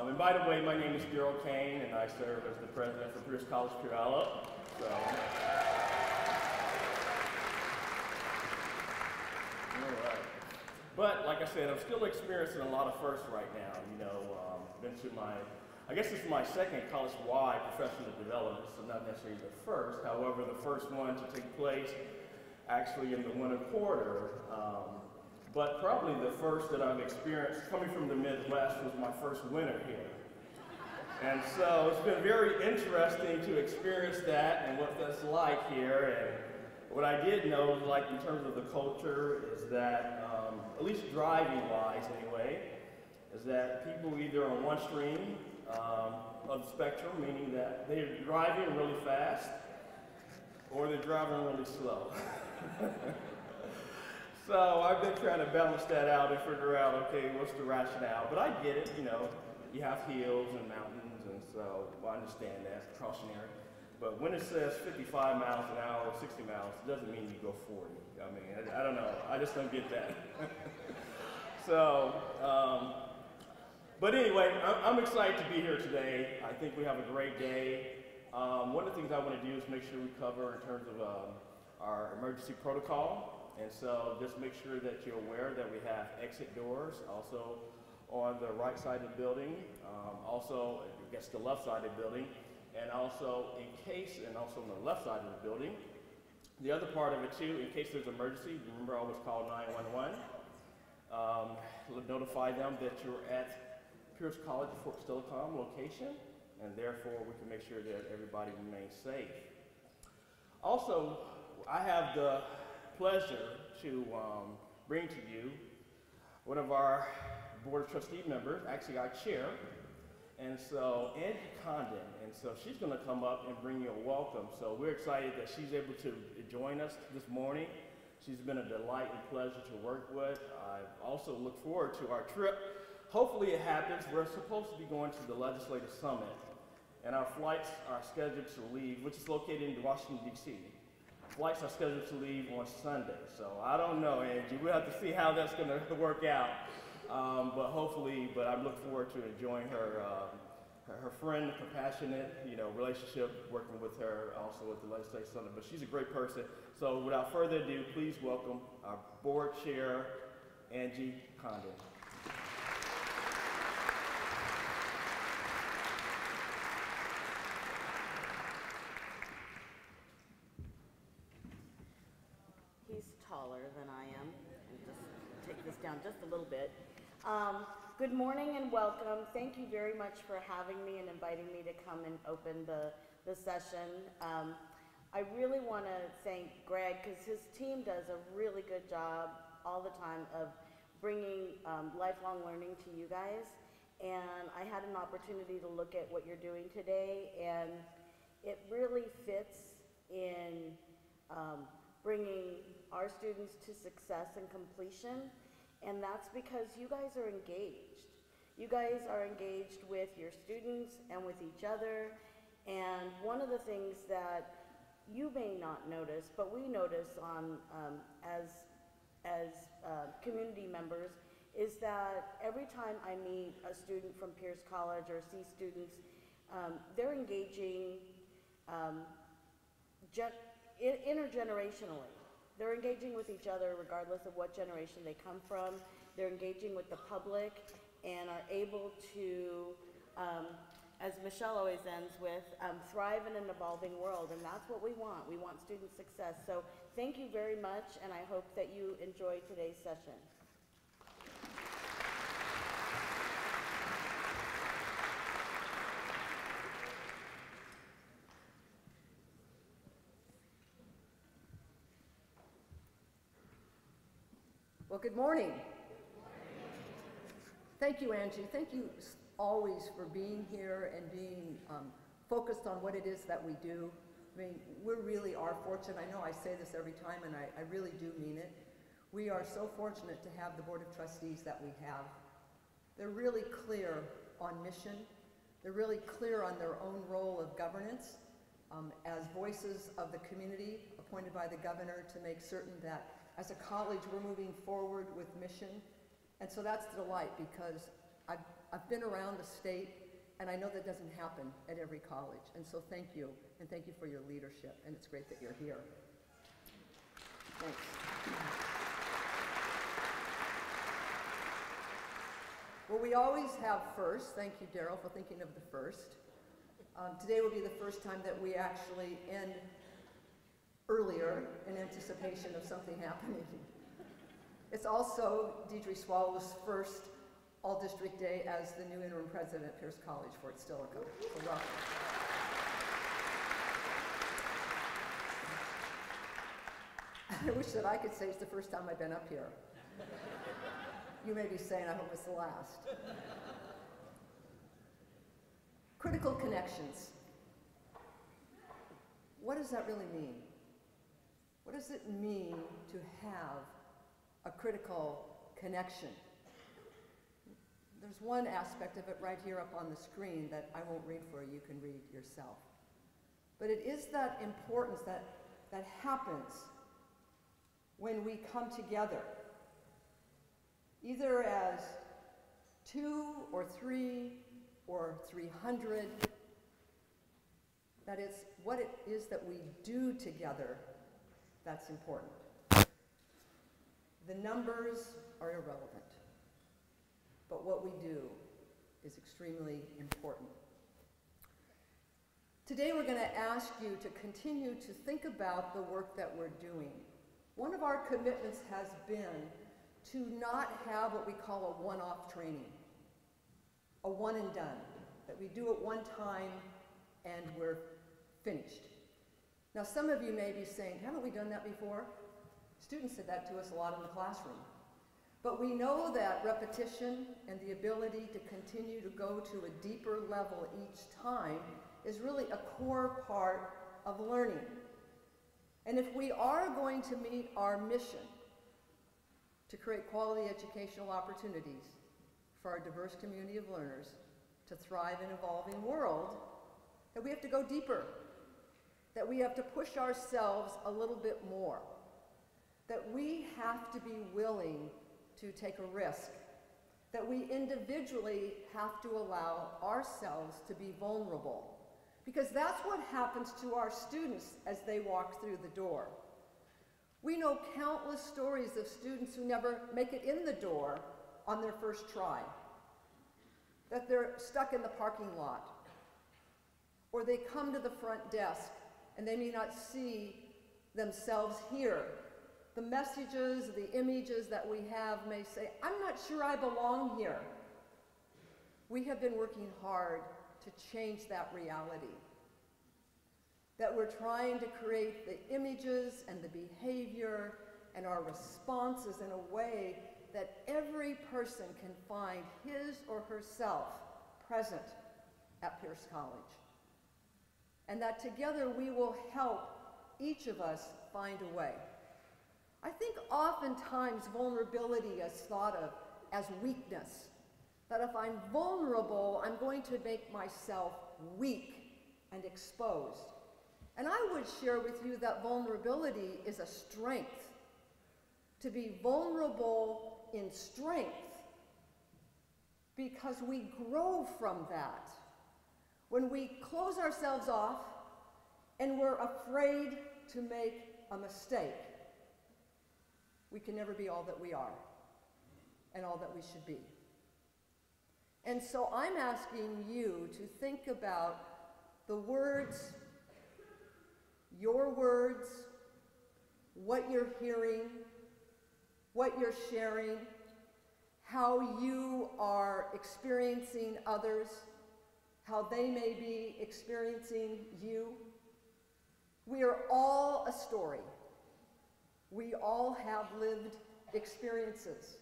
And by the way, my name is Gerald Kane, and I serve as the president for Pierce College Puyallup. So, all right. But like I said, I'm still experiencing a lot of firsts right now. You know, been to I guess this is my second college-wide professional development, so not necessarily the first. However, the first one to take place actually in the winter quarter. But probably the first that I've experienced coming from the Midwest was my first winter here. And so it's been very interesting to experience that and what that's like here. And what I did know, like in terms of the culture, is that, at least driving-wise anyway, is that people either on one stream of the spectrum, meaning that they're driving really fast, or they're driving really slow. So I've been trying to balance that out and figure out, okay, what's the rationale? But I get it, you know, you have hills and mountains, and so I understand that, cautionary. But when it says 55 miles an hour or 60 miles, it doesn't mean you go 40. I mean, I don't know, I just don't get that. So, but anyway, I'm excited to be here today. I think we have a great day. One of the things I want to do is make sure we cover in terms of our emergency protocol. And so just make sure that you're aware that we have exit doors also on the right side of the building, also I guess the left side of the building, and also also on the left side of the building. The other part of it too, in case there's an emergency, remember I always call 911. Notify them that you're at Pierce College Fort Steilacoom location, and therefore we can make sure that everybody remains safe. Also, I have the pleasure to bring to you one of our Board of Trustee members, actually our chair, and so Angie Condon, and so she's going to come up and bring you a welcome. So we're excited that she's able to join us this morning. She's been a delight and pleasure to work with. I also look forward to our trip. Hopefully it happens. We're supposed to be going to the Legislative Summit, and our flights are scheduled to leave, which is located in Washington, D.C. Flights are scheduled to leave on Sunday, so I don't know, Angie. We'll have to see how that's going to work out. But hopefully, I look forward to enjoying her friend, compassionate, relationship, working with her also with the Legislative Summit. But she's a great person. So without further ado, please welcome our board chair, Angie Condon. Taller than I am. And just take this down just a little bit. Good morning and welcome. Thank you very much for having me and inviting me to come and open the session. I really want to thank Greg because his team does a really good job all the time of bringing lifelong learning to you guys. And I had an opportunity to look at what you're doing today, and it really fits in bringing our students to success and completion, and that's because you guys are engaged. You guys are engaged with your students and with each other, and one of the things that you may not notice, but we notice on as community members, is that every time I meet a student from Pierce College or see students, they're engaging intergenerationally. They're engaging with each other regardless of what generation they come from. They're engaging with the public and are able to, as Michelle always ends with, thrive in an evolving world, and that's what we want. We want student success. So thank you very much, and I hope that you enjoy today's session. Well, good morning. Thank you, Angie. Thank you always for being here and being focused on what it is that we do. I mean, we really are fortunate. I know I say this every time, and I really do mean it. We are so fortunate to have the Board of Trustees that we have. They're really clear on mission. They're really clear on their own role of governance as voices of the community appointed by the governor to make certain that as a college we're moving forward with mission. And so that's the delight, because I've been around the state, and I know that doesn't happen at every college. And so thank you, and thank you for your leadership, and it's great that you're here. Thanks. Well, we always have first. Thank you, Daryl, for thinking of the first. Today will be the first time that we actually end earlier in anticipation of something happening. It's also Deidre Swallow's first all-district day as the new interim president at Pierce College, Fort Steilacoom. So welcome. I wish that I could say it's the first time I've been up here. You may be saying, I hope it's the last. Critical connections. What does that really mean? What does it mean to have a critical connection? There's one aspect of it right here up on the screen that I won't read for you, you can read yourself. But it is that importance that happens when we come together, either as 2 or 3 or 300, that it's what it is that we do together that's important. The numbers are irrelevant, but what we do is extremely important. Today we're going to ask you to continue to think about the work that we're doing. One of our commitments has been to not have what we call a one-off training, a one and done, that we do it one time and we're finished. Now some of you may be saying, haven't we done that before? Students said that to us a lot in the classroom. But we know that repetition and the ability to continue to go to a deeper level each time is really a core part of learning. And if we are going to meet our mission to create quality educational opportunities for our diverse community of learners to thrive in an evolving world, that we have to go deeper, that we have to push ourselves a little bit more, that we have to be willing to take a risk, that we individually have to allow ourselves to be vulnerable, because that's what happens to our students as they walk through the door. We know countless stories of students who never make it in the door on their first try, that they're stuck in the parking lot, or they come to the front desk and they may not see themselves here. The messages, the images that we have may say, I'm not sure I belong here. We have been working hard to change that reality. That we're trying to create the images and the behavior and our responses in a way that every person can find his or herself present at Pierce College. And that together we will help each of us find a way. I think oftentimes vulnerability is thought of as weakness. That if I'm vulnerable, I'm going to make myself weak and exposed. And I would share with you that vulnerability is a strength. To be vulnerable in strength, because we grow from that. When we close ourselves off and we're afraid to make a mistake, we can never be all that we are and all that we should be. And so I'm asking you to think about the words, your words, what you're hearing, what you're sharing, how you are experiencing others, how they may be experiencing you. We are all a story. We all have lived experiences.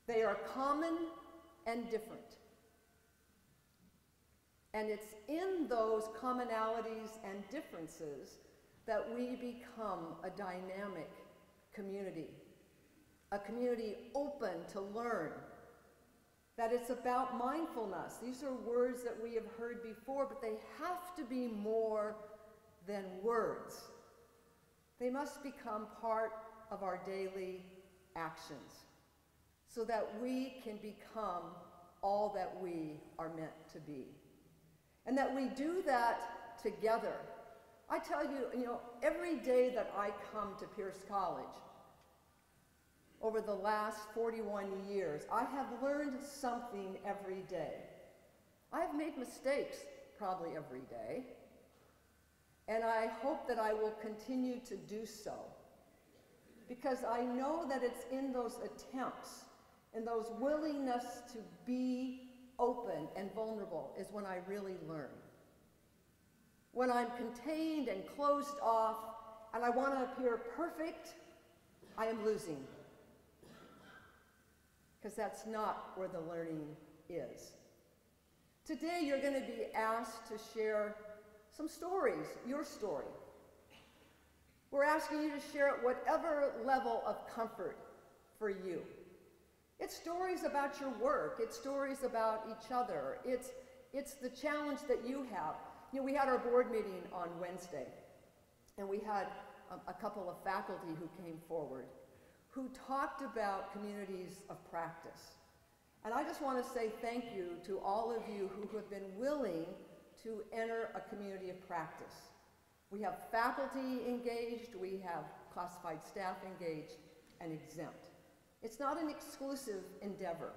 They are common and different. And it's in those commonalities and differences that we become a dynamic community, a community open to learn, that it's about mindfulness. These are words that we have heard before, but they have to be more than words. They must become part of our daily actions so that we can become all that we are meant to be. And that we do that together. I tell you, every day that I come to Pierce College, over the last 41 years, I have learned something every day. I have made mistakes probably every day, and I hope that I will continue to do so, because I know that it's in those attempts, in those willingness to be open and vulnerable is when I really learn. When I'm contained and closed off, and I want to appear perfect, I am losing. Because that's not where the learning is. Today you're going to be asked to share some stories, your story. We're asking you to share at whatever level of comfort for you. It's stories about your work, it's stories about each other, it's the challenge that you have. We had our board meeting on Wednesday, and we had a couple of faculty who came forward who talked about communities of practice. And I just want to say thank you to all of you who have been willing to enter a community of practice. We have faculty engaged, we have classified staff engaged, and exempt. It's not an exclusive endeavor.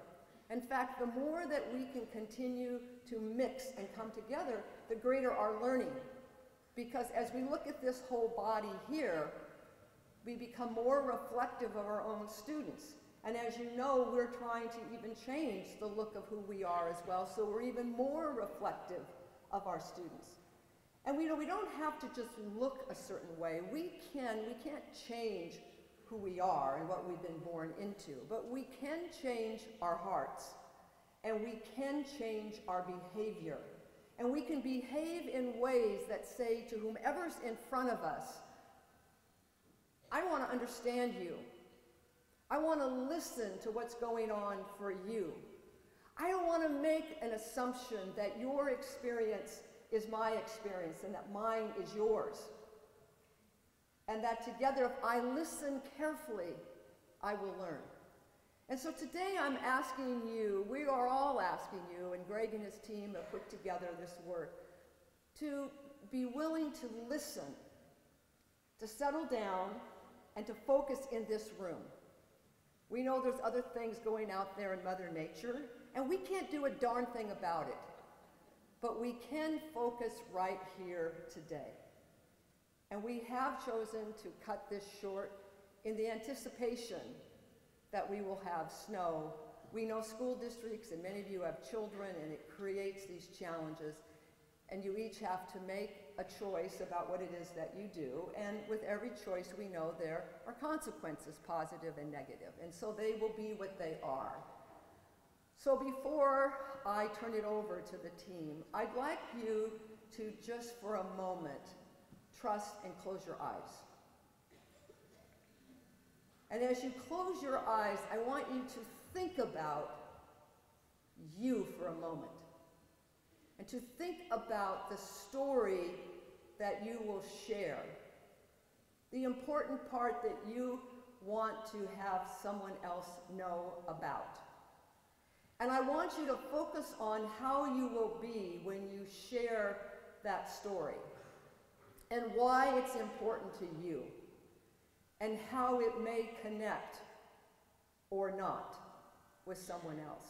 In fact, the more that we can continue to mix and come together, the greater our learning. Because as we look at this whole body here, we become more reflective of our own students. And as you know, we're trying to even change the look of who we are as well, so we're even more reflective of our students. And we don't have to just look a certain way. We can't change who we are and what we've been born into, but we can change our hearts, and we can change our behavior. And we can behave in ways that say to whomever's in front of us, I want to understand you. I want to listen to what's going on for you. I don't want to make an assumption that your experience is my experience and that mine is yours. And that together, if I listen carefully, I will learn. And so today I'm asking you, we are all asking you, and Greg and his team have put together this work, to be willing to listen, to settle down, and to focus in this room. We know there's other things going out there in Mother Nature, and we can't do a darn thing about it. But we can focus right here today. And we have chosen to cut this short in the anticipation that we will have snow. We know school districts, and many of you have children, and it creates these challenges. And you each have to make a choice about what it is that you do. And with every choice, we know there are consequences, positive and negative. And so they will be what they are. So before I turn it over to the team, I'd like you to just for a moment trust and close your eyes. And as you close your eyes, I want you to think about you for a moment. And to think about the story that you will share. The important part that you want to have someone else know about. And I want you to focus on how you will be when you share that story. And why it's important to you. And how it may connect or not with someone else.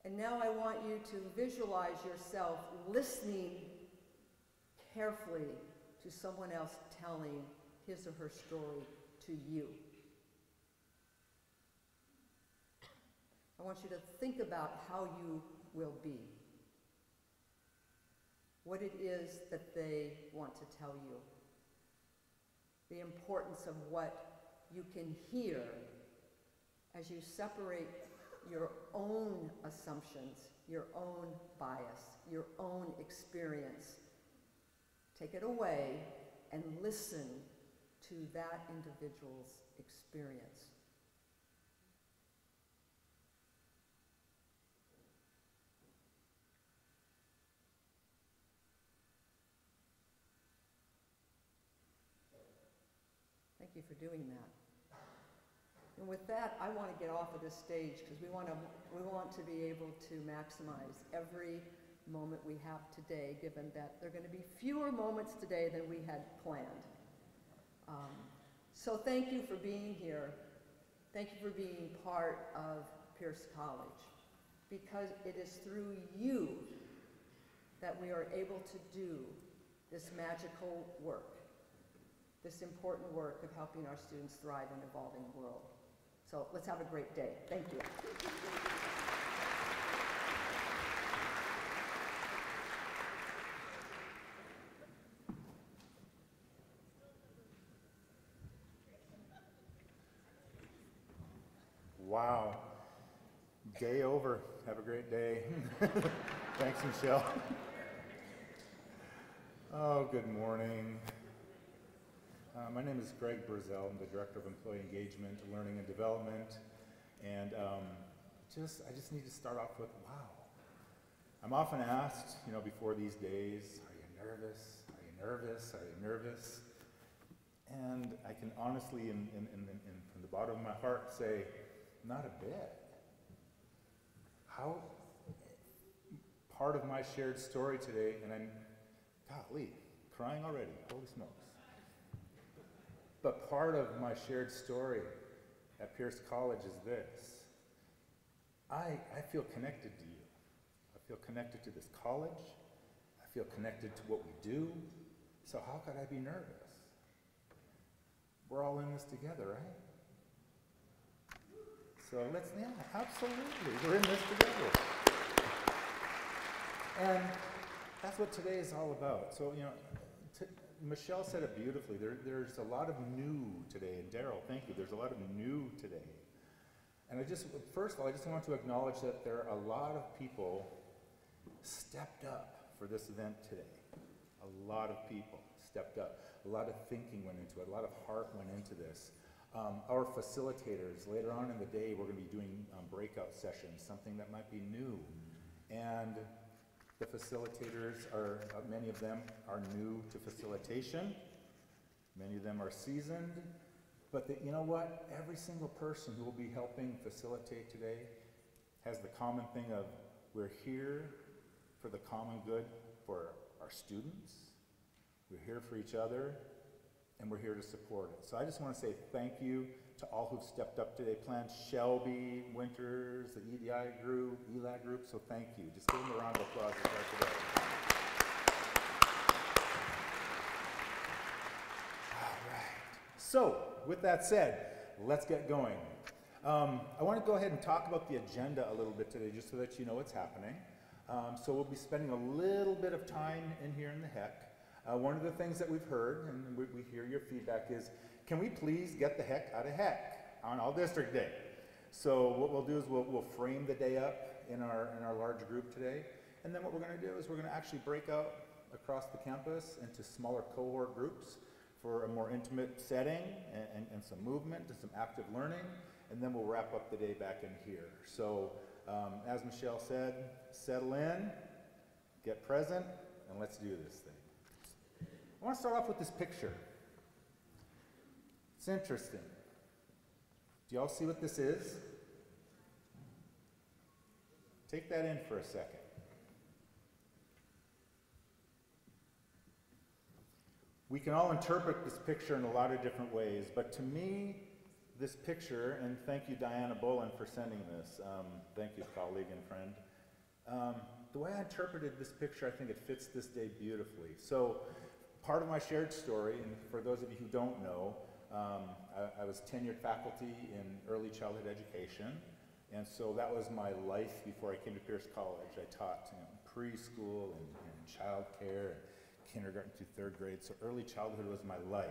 And now I want you to visualize yourself listening carefully to someone else telling his or her story to you. I want you to think about how you will be. What it is that they want to tell you. The importance of what you can hear as you separate your own assumptions, your own bias, your own experience. Take it away and listen to that individual's experience. Thank you for doing that. And with that, I want to get off of this stage because we want to be able to maximize every moment we have today, given that there are going to be fewer moments today than we had planned. So thank you for being here. Thank you for being part of Pierce College, because it is through you that we are able to do this magical work, this important work of helping our students thrive in an evolving world. So let's have a great day. Thank you. Wow. Day over. Have a great day. Thanks, Michelle. Oh, good morning. My name is Greg Brazel. I'm the Director of Employee Engagement, Learning and Development. And I just need to start off with, wow. I'm often asked, before these days, are you nervous? Are you nervous? Are you nervous? And I can honestly, from the bottom of my heart, say, not a bit. How part of my shared story today, and I'm, golly, crying already, holy smokes. But part of my shared story at Pierce College is this. I feel connected to you. I feel connected to this college. I feel connected to what we do. So how could I be nervous? We're all in this together, right? So yeah, absolutely. We're in this together. And that's what today is all about. So, Michelle said it beautifully. There's a lot of new today. And Daryl, thank you. There's a lot of new today. And first of all, I just want to acknowledge that there are a lot of people stepped up for this event today. A lot of people stepped up. A lot of thinking went into it. A lot of heart went into this. Our facilitators, later on in the day, we're going to be doing breakout sessions, something that might be new. And the facilitators many of them are new to facilitation. Many of them are seasoned. But you know what? Every single person who will be helping facilitate today has the common thing of, we're here for the common good for our students. We're here for each other. And we're here to support it. So I just want to say thank you to all who've stepped up today. Planned Shelby, Winters, the EDI group, ELAG group, so thank you. Just give them a round of applause as well today. All right. So, with that said, let's get going. I want to go ahead and talk about the agenda a little bit today, just so that you know what's happening. So we'll be spending a little bit of time in here in the HEC. One of the things that we've heard, and we hear your feedback, is can we please get the heck out of HEC on All District Day? So what we'll do is we'll frame the day up in our large group today, and then what we're going to do is we're going to actually break out across the campus into smaller cohort groups for a more intimate setting and some movement and some active learning, and then we'll wrap up the day back in here. So as Michelle said, settle in, get present, and let's do this thing. I want to start off with this picture. It's interesting. Do y'all see what this is? Take that in for a second. We can all interpret this picture in a lot of different ways, but to me, this picture, and thank you Diana Bolin for sending this, thank you colleague and friend. The way I interpreted this picture, I think it fits this day beautifully. So, part of my shared story, and for those of you who don't know, I was tenured faculty in early childhood education, and so that was my life before I came to Pierce College. I taught preschool and child care, and kindergarten through third grade, so early childhood was my life.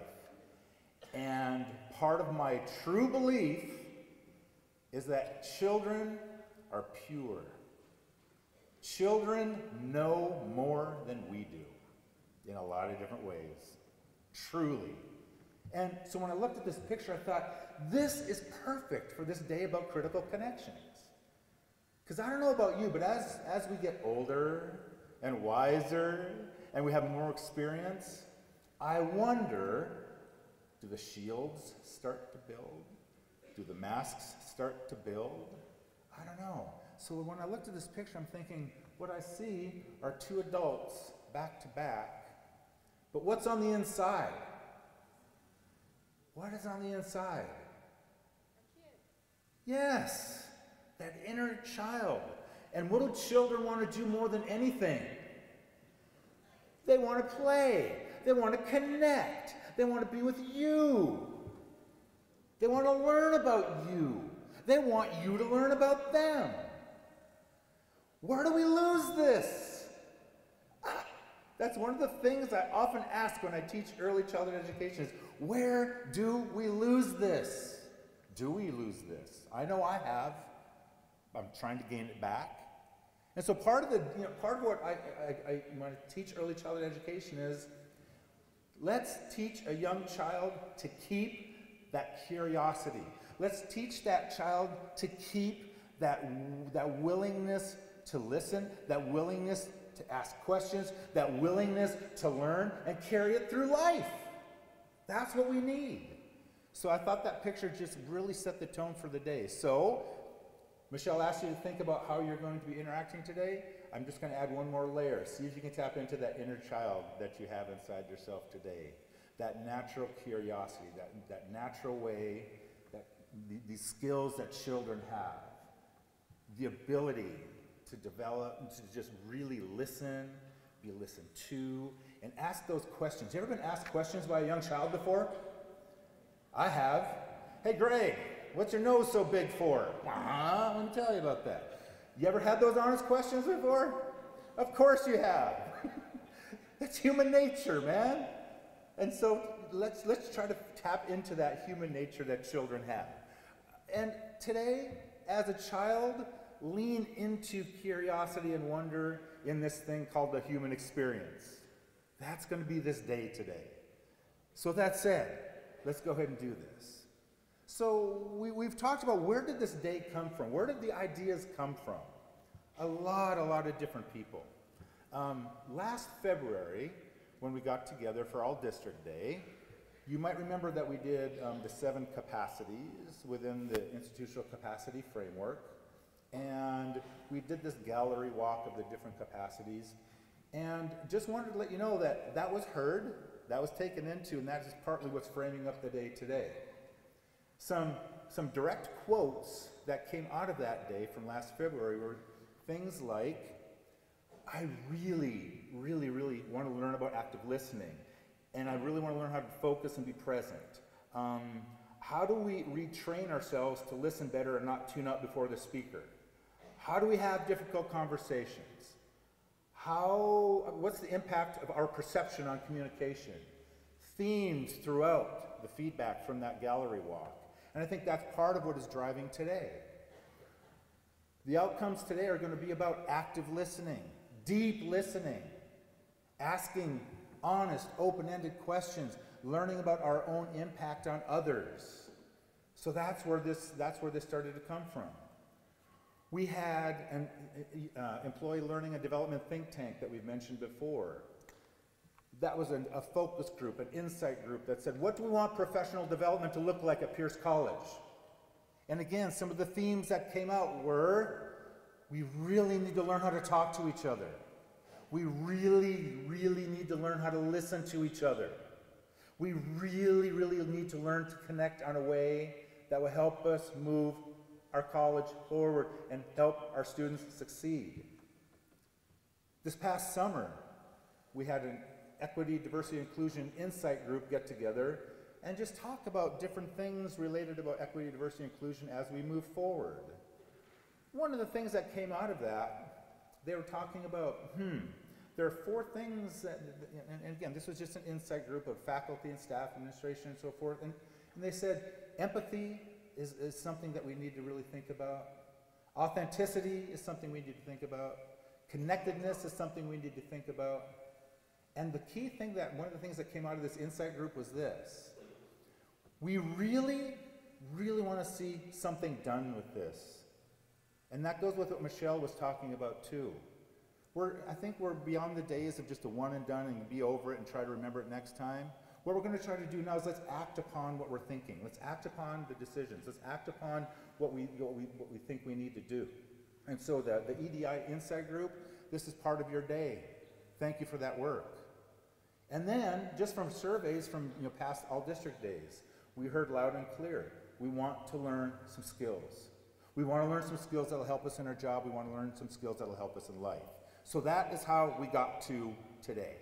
And part of my true belief is that children are pure. Children know more than we do in a lot of different ways, truly. And so when I looked at this picture, I thought, this is perfect for this day about critical connections. Because I don't know about you, but as we get older and wiser and we have more experience, I wonder, Do the shields start to build? Do the masks start to build? I don't know. So when I looked at this picture, I'm thinking, what I see are two adults back to back, but what's on the inside? What is on the inside? A kid. Yes, that inner child. And what do children want to do more than anything? They want to play. They want to connect. They want to be with you. They want to learn about you. They want you to learn about them. Where do we lose this? That's one of the things I often ask when I teach early childhood education is, where do we lose this? Do we lose this? I know I have. I'm trying to gain it back. And so part of what I want to teach early childhood education is, let's teach a young child to keep that curiosity. Let's teach that child to keep that willingness to listen, that willingness to ask questions, that willingness to learn and carry it through life. That's what we need. So I thought that picture just really set the tone for the day. So Michelle asked you to think about how you're going to be interacting today. I'm just going to add one more layer. See if you can tap into that inner child that you have inside yourself today. That natural curiosity, that natural way, these skills that children have. The ability to develop, to just really listen, be listened to, and ask those questions. You ever been asked questions by a young child before? I have. Hey Greg, what's your nose so big for? Let me tell you about that. You ever had those honest questions before? Of course you have. That's human nature, man. And so let's try to tap into that human nature that children have. And today, as a child, lean into curiosity and wonder in this thing called the human experience. That's going to be this day today. So with that said, let's go ahead and do this. So we've talked about, where did this day come from? Where did the ideas come from? A lot of different people. Last February, when we got together for All District Day, you might remember that we did the 7 capacities within the institutional capacity framework. And we did this gallery walk of the different capacities. And just wanted to let you know that that was heard, that was taken into, and that is partly what's framing up the day today. Some direct quotes that came out of that day from last February were things like, I really want to learn about active listening, and I really want to learn how to focus and be present. How do we retrain ourselves to listen better and not tune up before the speaker? How do we have difficult conversations? What's the impact of our perception on communication? Themes throughout the feedback from that gallery walk. And I think that's part of what is driving today. The outcomes today are going to be about active listening, deep listening, asking honest, open-ended questions, learning about our own impact on others. So that's where this started to come from. We had an employee learning and development think tank that we've mentioned before. That was a focus group, an insight group that said, what do we want professional development to look like at Pierce College? And again, some of the themes that came out were, we really need to learn how to talk to each other. We really need to learn how to listen to each other. We really need to learn to connect on a way that will help us move our college forward and help our students succeed. This past summer, we had an Equity, Diversity, Inclusion Insight Group get together and just talk about different things related about equity, diversity, inclusion as we move forward. One of the things that came out of that, they were talking about, there are 4 things that, and again, this was just an insight group of faculty and staff, administration and so forth, and they said empathy is something that we need to really think about. Authenticity is something we need to think about. Connectedness is something we need to think about. And the key thing one of the things that came out of this insight group was this. We really want to see something done with this. And that goes with what Michelle was talking about too. I think we're beyond the days of just a one and done and be over it and try to remember it next time. What we're going to try to do now is let's act upon what we're thinking. Let's act upon the decisions. Let's act upon what we think we need to do. And so the EDI Inside Group, this is part of your day. Thank you for that work. And then, just from surveys from past all district days, we heard loud and clear, we want to learn some skills. We want to learn some skills that will help us in our job. We want to learn some skills that will help us in life. So that is how we got to today.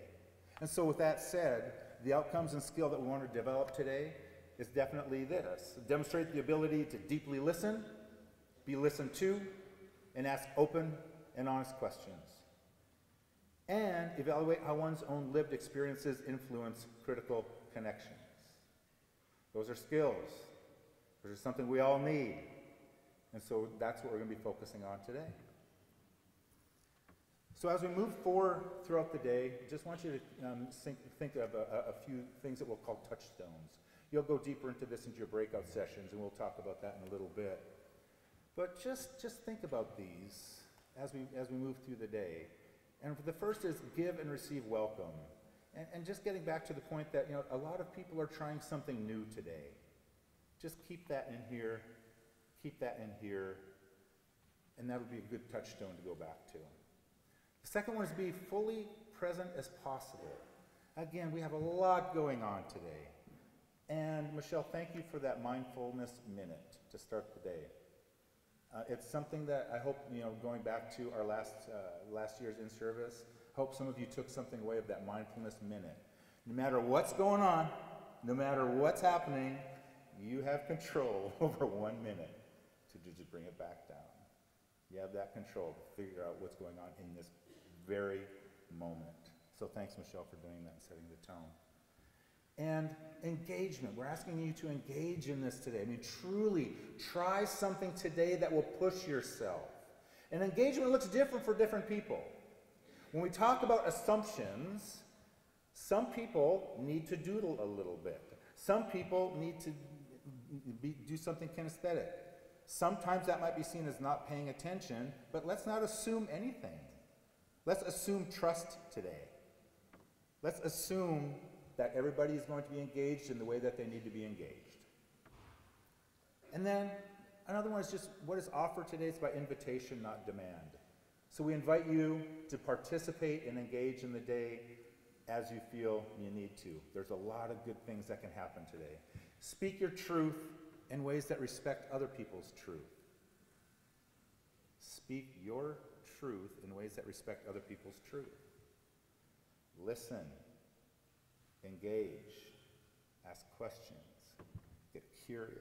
And so with that said, the outcomes and skill that we want to develop today is definitely this. Demonstrate the ability to deeply listen, be listened to, and ask open and honest questions. And evaluate how one's own lived experiences influence critical connections. Those are skills. Those are something we all need. And so that's what we're going to be focusing on today. So as we move forward throughout the day, I just want you to think of a few things that we'll call touchstones. You'll go deeper into this into your breakout sessions, and we'll talk about that in a little bit. But just think about these as we move through the day. And the first is give and receive welcome. And just getting back to the point that a lot of people are trying something new today. Just keep that in here, and that'll be a good touchstone to go back to. The second one is be fully present as possible. Again, we have a lot going on today. And Michelle, thank you for that mindfulness minute to start the day. It's something that I hope, going back to our last year's in-service, hope some of you took something away of that mindfulness minute. No matter what's going on, no matter what's happening, you have control over 1 minute to just bring it back down. You have that control to figure out what's going on in this very moment. So thanks, Michelle, for doing that and setting the tone. And engagement. We're asking you to engage in this today. I mean, truly, try something today that will push yourself. And engagement looks different for different people. When we talk about assumptions, some people need to doodle a little bit. Some people need to do something kinesthetic. Sometimes that might be seen as not paying attention, but let's not assume anything. Let's assume trust today. Let's assume that everybody is going to be engaged in the way that they need to be engaged. And then another one is just what is offered today is by invitation, not demand. So we invite you to participate and engage in the day as you feel you need to. There's a lot of good things that can happen today. Speak your truth in ways that respect other people's truth. Speak your truth in ways that respect other people's truth. Listen. Engage. Ask questions. Get curious.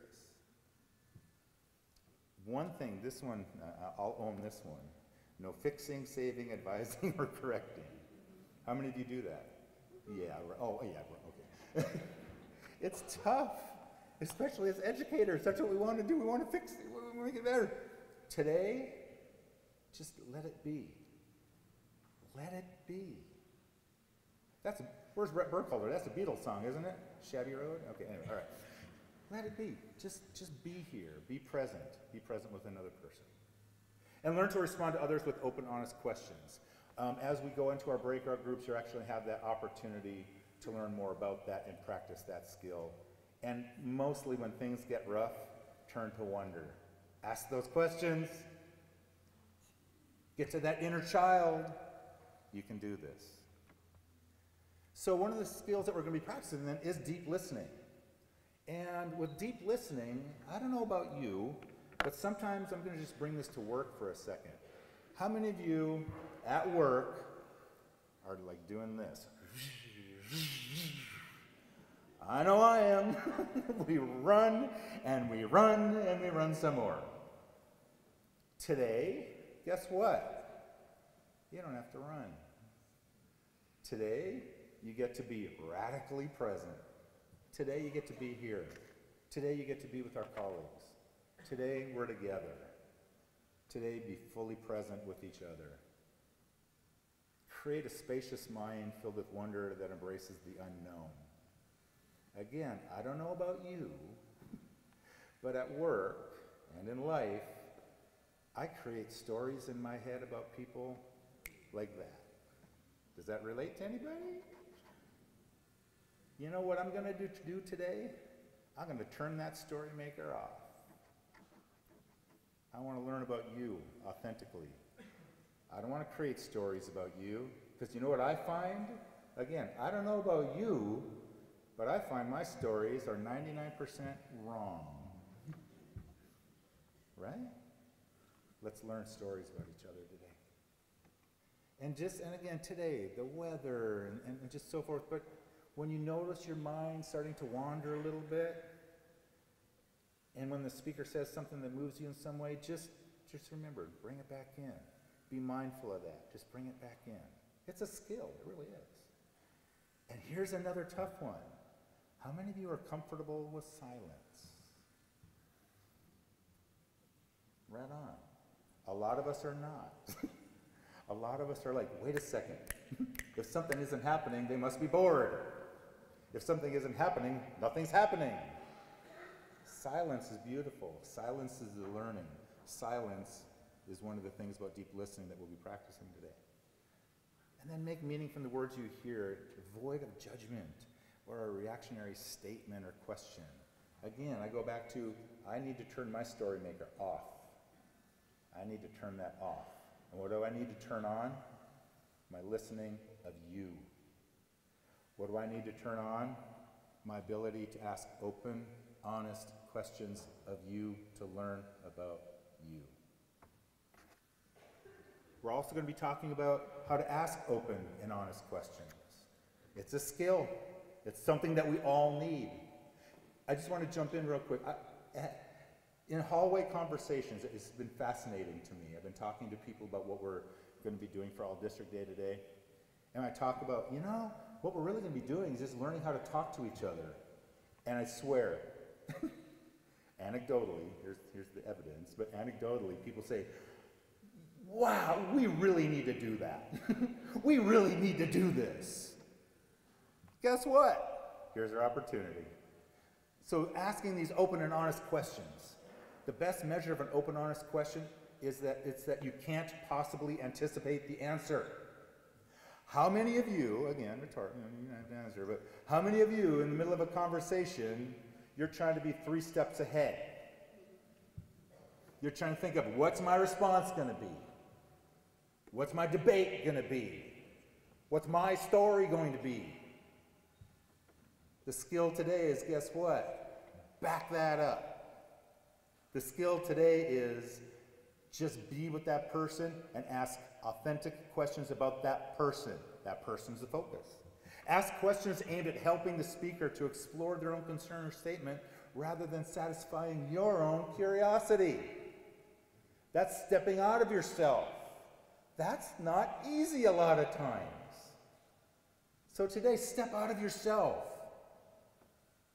One thing, this one, I'll own this one. No fixing, saving, advising, or correcting. How many of you do that? Yeah, oh yeah, okay. It's tough, especially as educators. That's what we want to do. We want to fix it. We want to make it better. Today, just let it be. Let it be. Where's Brett Burkholder? That's a Beatles song, isn't it? Shabby Road? Okay, anyway, all right. Let it be. Just be here. Be present. Be present with another person. And learn to respond to others with open, honest questions. As we go into our breakout groups, you actually have that opportunity to learn more about that and practice that skill. And mostly when things get rough, turn to wonder. Ask those questions. Get to that inner child. You can do this. So one of the skills that we're going to be practicing then is deep listening. And with deep listening, I don't know about you, but sometimes I'm going to just bring this to work for a second. How many of you at work are like doing this? I know I am. We run and we run and we run some more. Today, guess what? You don't have to run. Today, you get to be radically present. Today you get to be here. Today you get to be with our colleagues. Today we're together. Today be fully present with each other. Create a spacious mind filled with wonder that embraces the unknown. Again, I don't know about you, but at work and in life, I create stories in my head about people like that. Does that relate to anybody? You know what I'm going to do today? I'm going to turn that story maker off. I want to learn about you authentically. I don't want to create stories about you, because you know what I find? Again, I don't know about you, but I find my stories are 99% wrong. Right? Let's learn stories about each other today. And again, today, the weather and just so forth. But when you notice your mind starting to wander a little bit, and when the speaker says something that moves you in some way, just remember, bring it back in. Be mindful of that. Just bring it back in. It's a skill. It really is. And here's another tough one. How many of you are comfortable with silence? Right on. A lot of us are not. A lot of us are like, wait a second. If something isn't happening, they must be bored. If something isn't happening, nothing's happening. Silence is beautiful. Silence is the learning. Silence is one of the things about deep listening that we'll be practicing today. And then make meaning from the words you hear, void of judgment or a reactionary statement or question. Again, I go back to, I need to turn my story maker off. I need to turn that off. And what do I need to turn on? My listening of you. What do I need to turn on? My ability to ask open, honest questions of you to learn about you. We're also going to be talking about how to ask open and honest questions. It's a skill. It's something that we all need. I just want to jump in real quick. In hallway conversations, it's been fascinating to me. I've been talking to people about what we're going to be doing for All District Day today. And I talk about, what we're really going to be doing is just learning how to talk to each other. And I swear, anecdotally, here's the evidence, but anecdotally, people say, wow, we really need to do that. We really need to do this. Guess what? Here's our opportunity. So asking these open and honest questions. The best measure of an open, honest question is that it's that you can't possibly anticipate the answer. How many of you, again, rhetorical, you don't have to answer, but how many of you in the middle of a conversation, you're trying to be 3 steps ahead? You're trying to think of what's my response going to be? What's my debate going to be? What's my story going to be? The skill today is, guess what? Back that up. The skill today is just be with that person and ask authentic questions about that person. That person's the focus. Ask questions aimed at helping the speaker to explore their own concern or statement rather than satisfying your own curiosity. That's stepping out of yourself. That's not easy a lot of times. So today, step out of yourself.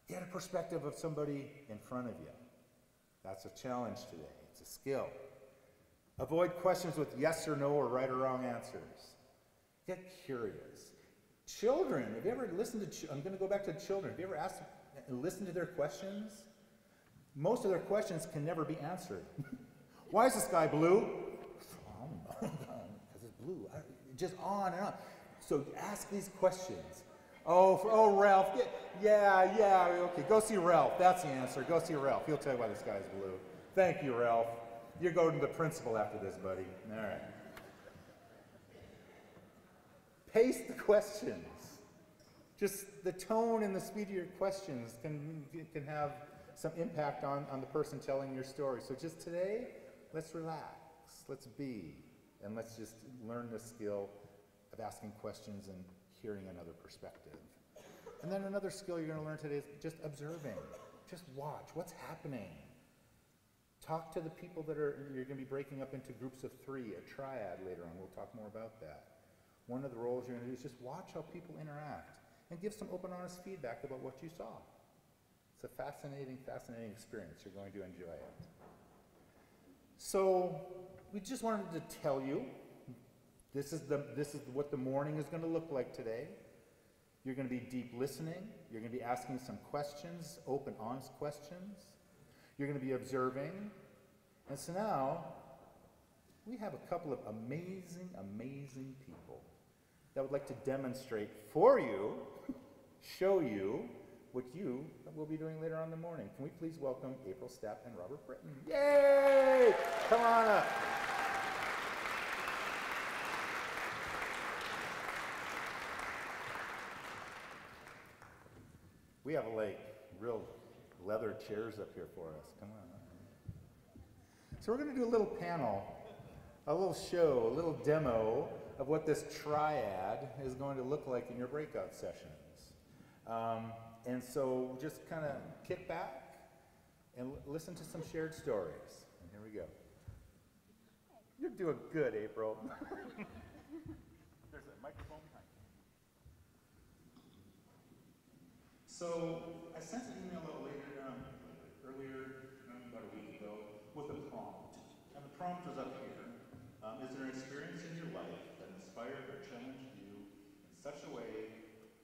Get a perspective of somebody in front of you. That's a challenge today. It's a skill. Avoid questions with yes or no or right or wrong answers. Get curious. Children, have you ever listened to, I'm going to go back to children. Have you ever asked and listened to their questions? Most of their questions can never be answered. Why is the sky blue? I don't know, because it's blue. Just on and on. So ask these questions. Oh, Ralph, yeah, okay, go see Ralph. That's the answer. Go see Ralph. He'll tell you why the sky's blue. Thank you, Ralph. You're going to the principal after this, buddy. All right. Pace the questions. Just the tone and the speed of your questions can have some impact on the person telling your story. So just today, let's relax, let's be, and let's just learn the skill of asking questions and hearing another perspective. And then another skill you're going to learn today is just observing. Just watch what's happening. Talk to the people that you're going to be breaking up into groups of 3, a triad later on. We'll talk more about that. One of the roles you're going to do is just watch how people interact and give some open, honest feedback about what you saw. It's a fascinating, fascinating experience. You're going to enjoy it. So we just wanted to tell you, this is what the morning is going to look like today. You're going to be deep listening. You're going to be asking some questions, open, honest questions. You're going to be observing. And so now, we have a couple of amazing, amazing people that would like to demonstrate for you, show you what you will be doing later on in the morning. Can we please welcome April Stepp and Robert Britton? Yay! Come on up. We have like real leather chairs up here for us. Come on. So we're going to do a little panel, a little show, a little demo of what this triad is going to look like in your breakout sessions. And so just kind of kick back and listen to some shared stories. And here we go. You're doing good, April. There's a microphone behind you. So I sent an email out earlier, about a week ago, with a prompt. And the prompt was up here. Is there an experience in your life that inspired or challenged you in such a way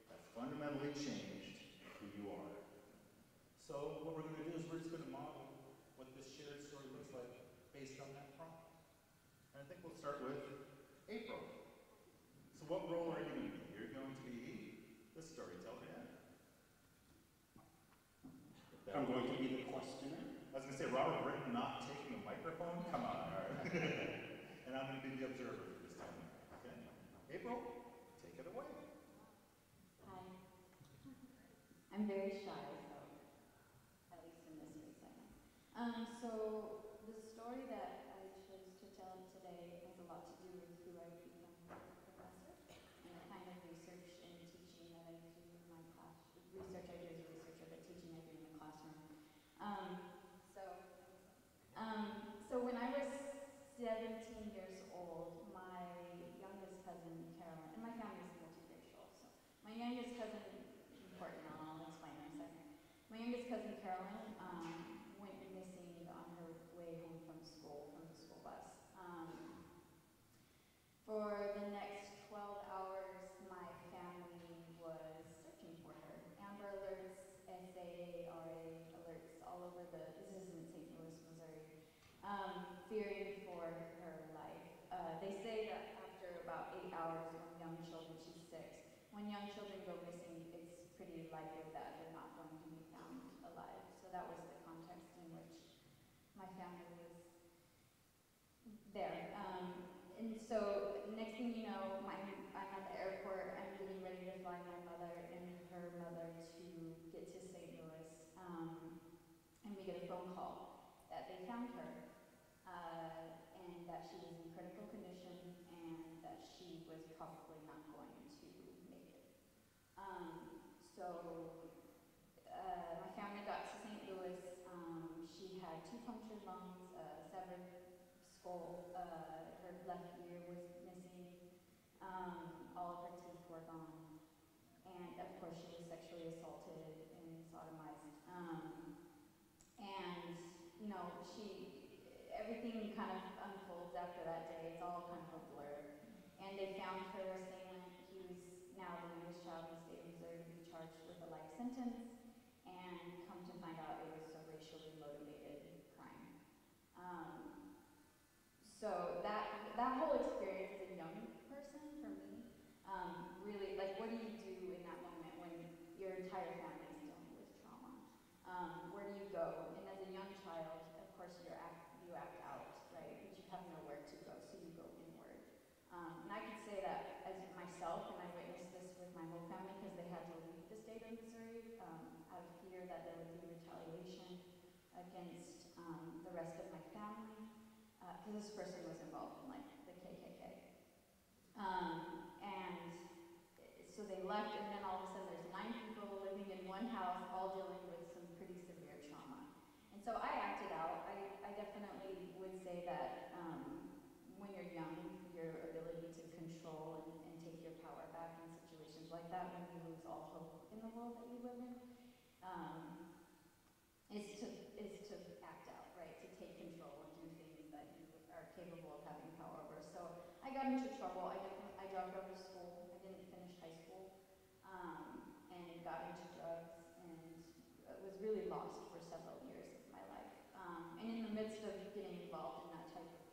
that fundamentally changed who you are? So what we're going to do is we're just going to model what this shared story looks like based on that prompt. And I think we'll start with April. So what role are you going to be? You're going to be the storyteller. I'm going to be the questioner. I was going to say, Robert Britton not taking a microphone? Come on, all right. And I'm going to be the observer for this time. Okay? April, take it away. Hi. I'm very shy, so at least in this case I am. So the story that I chose to tell today has a lot to do with who I've become as a professor and the kind of research and teaching that I do in my class. Research I do as a researcher, but teaching I do in the classroom. So when I was 17 years old, my youngest cousin, Carolyn, and my family is multiracial, so my youngest cousin, important, I'll explain in a second. My youngest cousin, Carolyn, went missing on her way home from school, from the school bus. For the next 12 hours, my family was searching for her. Amber alerts, SAA, RA alerts all over this is in St. Louis, Missouri, fearing for her life. They say that after about 8 hours when young children, she's 6, when young children go missing, it's pretty likely that they're not going to be found alive. So that was the context in which my family was there. And so next thing you know, I'm at the airport, I'm getting ready to fly my mother and her mother to get to St. Louis, and we get a phone call that they found her, and that she was in critical condition and that she was probably not going to make it. My family got to St. Louis. She had 2 punctured lungs, severed skull, her left ear was missing, all of her teeth were gone, and of course she was sexually assaulted and sodomized. And you know, everything kind of unfolds after that day. It's all kind of a blur. And they found her assailant. He was now the youngest child in the state of Missouri to be charged with a life sentence, and come to find out it was a racially motivated crime. So that whole experience as a young person for me, really, like, what do you do in that moment when your entire family is dealing with trauma? Where do you go? And as a young child, of course, you act out, right? But you have nowhere to go, so you go inward. And I could say that as myself, and I witnessed this with my whole family because they had to leave the state of Missouri out of fear that there would be retaliation against the rest of my family, because this person was involved in like the KKK. And so they left, and then all of a sudden there's 9 people living in one house, all dealing with some pretty severe trauma. And so I acted out. I definitely would say that when you're young, your ability to control and take your power back in situations like that, when you lose all hope in the world that you live in, is to act out, right? To take control and do things that you are capable of having power over. So I got into trouble. I dropped out of school. I didn't finish high school, and got into drugs, and was really lost for several years of my life. And in the midst of getting involved in that type of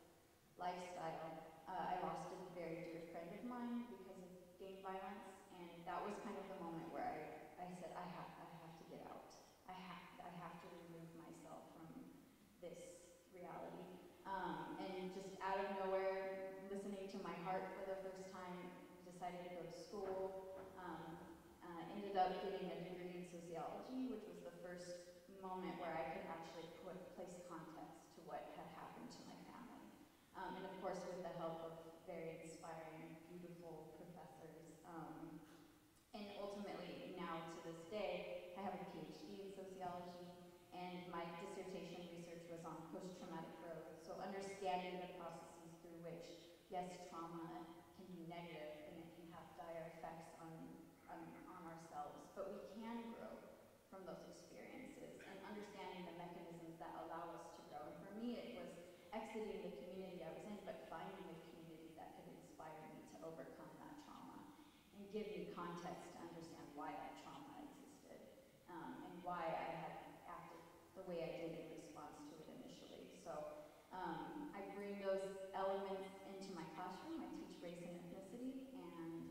lifestyle, I lost a very dear friend of mine because of gang violence, and that was kind of the moment where I decided to go to school, ended up getting a degree in sociology, which was the first moment where I could actually place context to what had happened to my family. And of course with the help of very inspiring, beautiful professors. And ultimately now to this day, I have a PhD in sociology, and my dissertation research was on post-traumatic growth. So understanding the processes through which, yes, trauma can be negative and it can have dire effects on ourselves, but we can grow from those experiences, and understanding the mechanisms that allow us to grow. And for me, it was exiting the community I was in, but finding a community that could inspire me to overcome that trauma and give me context to understand why that trauma existed, and why I had acted the way I did in response to it initially. So I bring those elements into my classroom. I teach race and ethnicity, and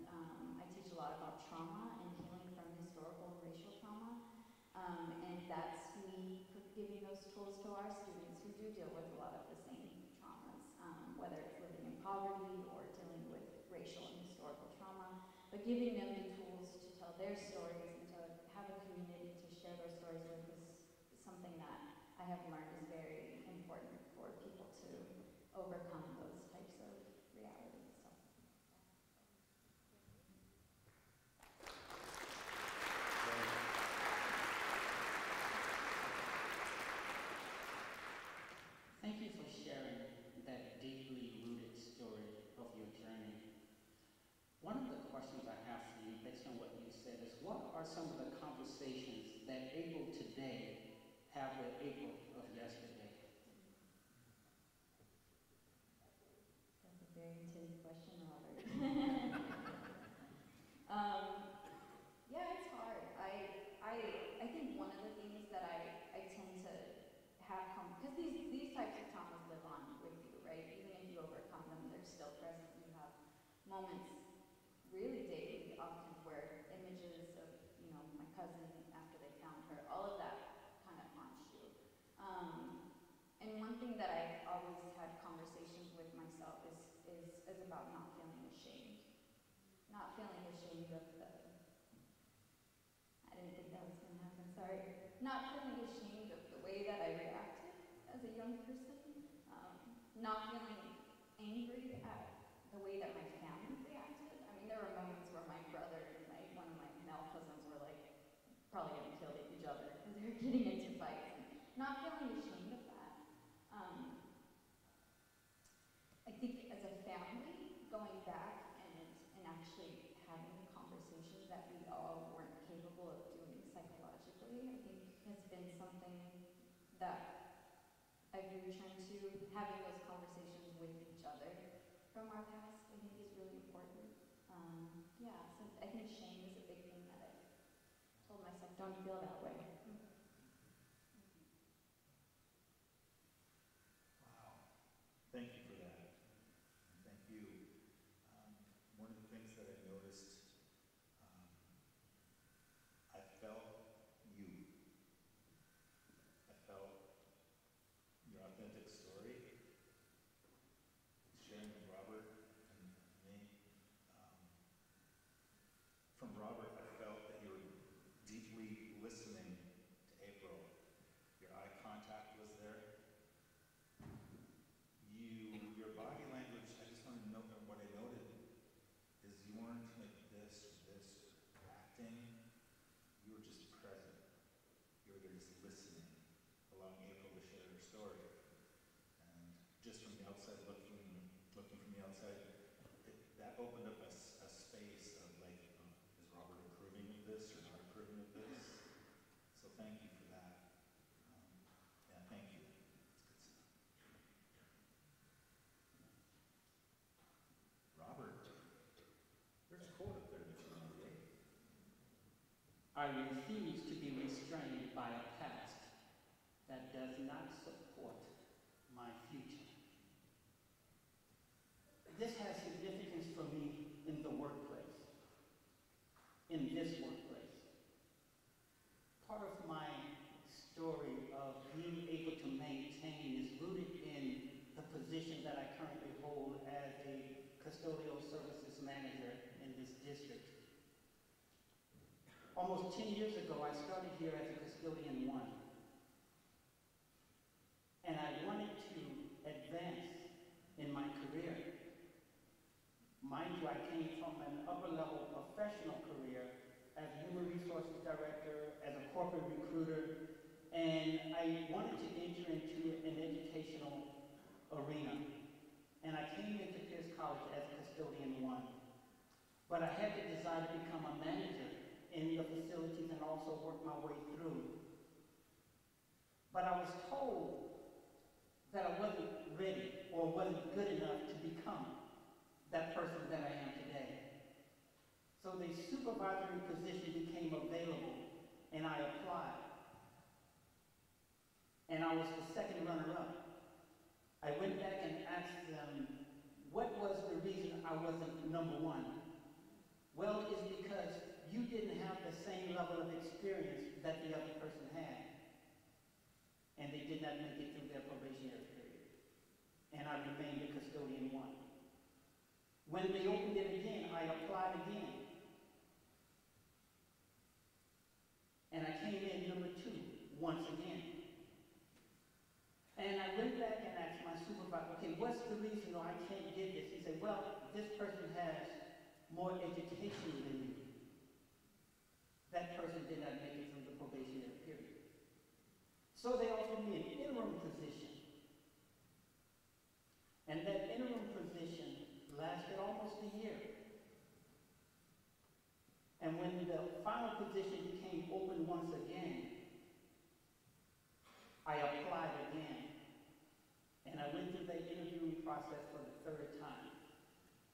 I teach a lot about trauma and healing from historical and racial trauma. And that's me giving those tools to our students who do deal with a lot of the same traumas, whether it's living in poverty or dealing with racial and historical trauma, but giving them the tools to tell their stories and to have a community to share those stories with is something that I have learned is very important for people to overcome those types of realities. So. Thank you for sharing that deeply rooted story of your journey. One of the questions I have for you, based on what you said, is what are some of the conversations that April today have with April of yesterday? That's a very intense question, Robert. Yeah, it's hard. I think one of the things that I tend to have because these types of traumas live on with you, right? Even if you overcome them, they're still present. You have moments really daily, often, where images of, my cousin after they found her, all of that kind of haunts you. And one thing that I've always had conversations with myself is about not feeling ashamed. Not feeling ashamed of I didn't think that was going to happen, sorry. Not feeling ashamed of the way that I reacted as a young person. Not feeling angry at the way that my family reacted. I mean, there were moments where my brother and one of my male cousins were like, probably going to kill each other because they were getting into fights. Not feeling ashamed of that. I think as a family, going back and actually having the conversations that we all weren't capable of doing psychologically, I think has been something that I've returned to. Having those conversations with each other from our past, I think is really important. So I think shame is a big thing that I've told myself, don't feel that way. Wow. Thank you for that. And thank you. One of the things that I noticed, I felt you. I felt your authentic story, sharing with Robert and me. From Robert, I felt that you were deeply listening to April. Your eye contact was there. Your body language, I just want to note what I noted is you weren't like this, acting. You were just present. You were there just listening, allowing April to share her story. And just from the outside looking from the outside, that opened up a space of like, is Robert approving of this or not approving of this? So thank you for that. Yeah, thank you. It's good stuff. Robert, there's a quote up there that you want to read. I refuse to be restrained by a past that does not support my future. This has significance for me in the workplace, in this workplace. Part of my story of being able to maintain is rooted in the position that I currently hold as a custodial services manager in the district. Almost 10 years ago, I started here as a custodian 1. And I wanted to advance in my career. Mind you, I came from an upper-level professional career as a human resources director, as a corporate recruiter, and I wanted to enter into an educational arena. And I came into Pierce College as a custodian 1. But I had to decide to become a manager in the facilities and also work my way through. But I was told that I wasn't ready or wasn't good enough to become that person that I am today. So the supervisory position became available, and I applied. And I was the second runner-up. I went back and asked them, what was the reason I wasn't number 1? Well, it's because you didn't have the same level of experience that the other person had. And they did not make it through their probationary period. And I remained a custodian 1. When they opened it again, I applied again. And I came in number 2 once again. And I went back and asked my supervisor, okay, what's the reason why I can't get this? He said, well, this person has more education than you. That person did not make it through the probationary period. So they offered me an interim position. And that interim position lasted almost a year. And when the final position became open once again, I applied again. And I went through the interviewing process for the 3rd time.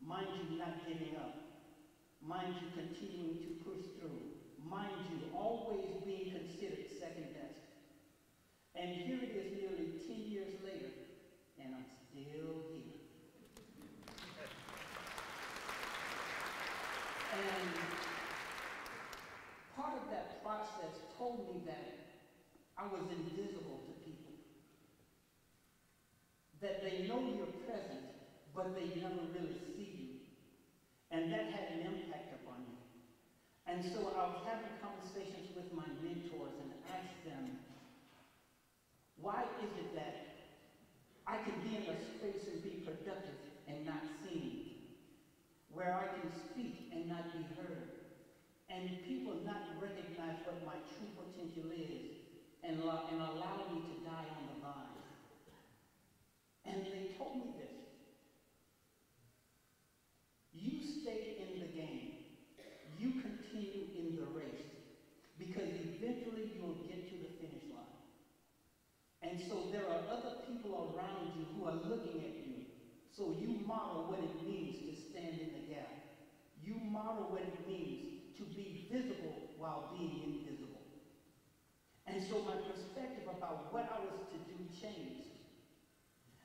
Mind you, not giving up. Mind you, continuing to push through. Mind you, always being considered second best. And here it is nearly 10 years later, and I'm still here. And part of that process told me that I was invisible to people. That they know you're present, but they never really see you. And that had an impact upon me. And so I was having conversations with my mentors and asked them, why is it that I can be in a space and be productive and not seen? Where I can speak and not be heard? And people not recognize what my true potential is and allow me to die on the vine. And they told me this. You stay in the game. You continue in the race. Because eventually you'll get to the finish line. And so there are other people around you who are looking at you. So you model what it means to stand in the gap. You model what it means to be visible while being invisible. And so my perspective about what I was to do changed.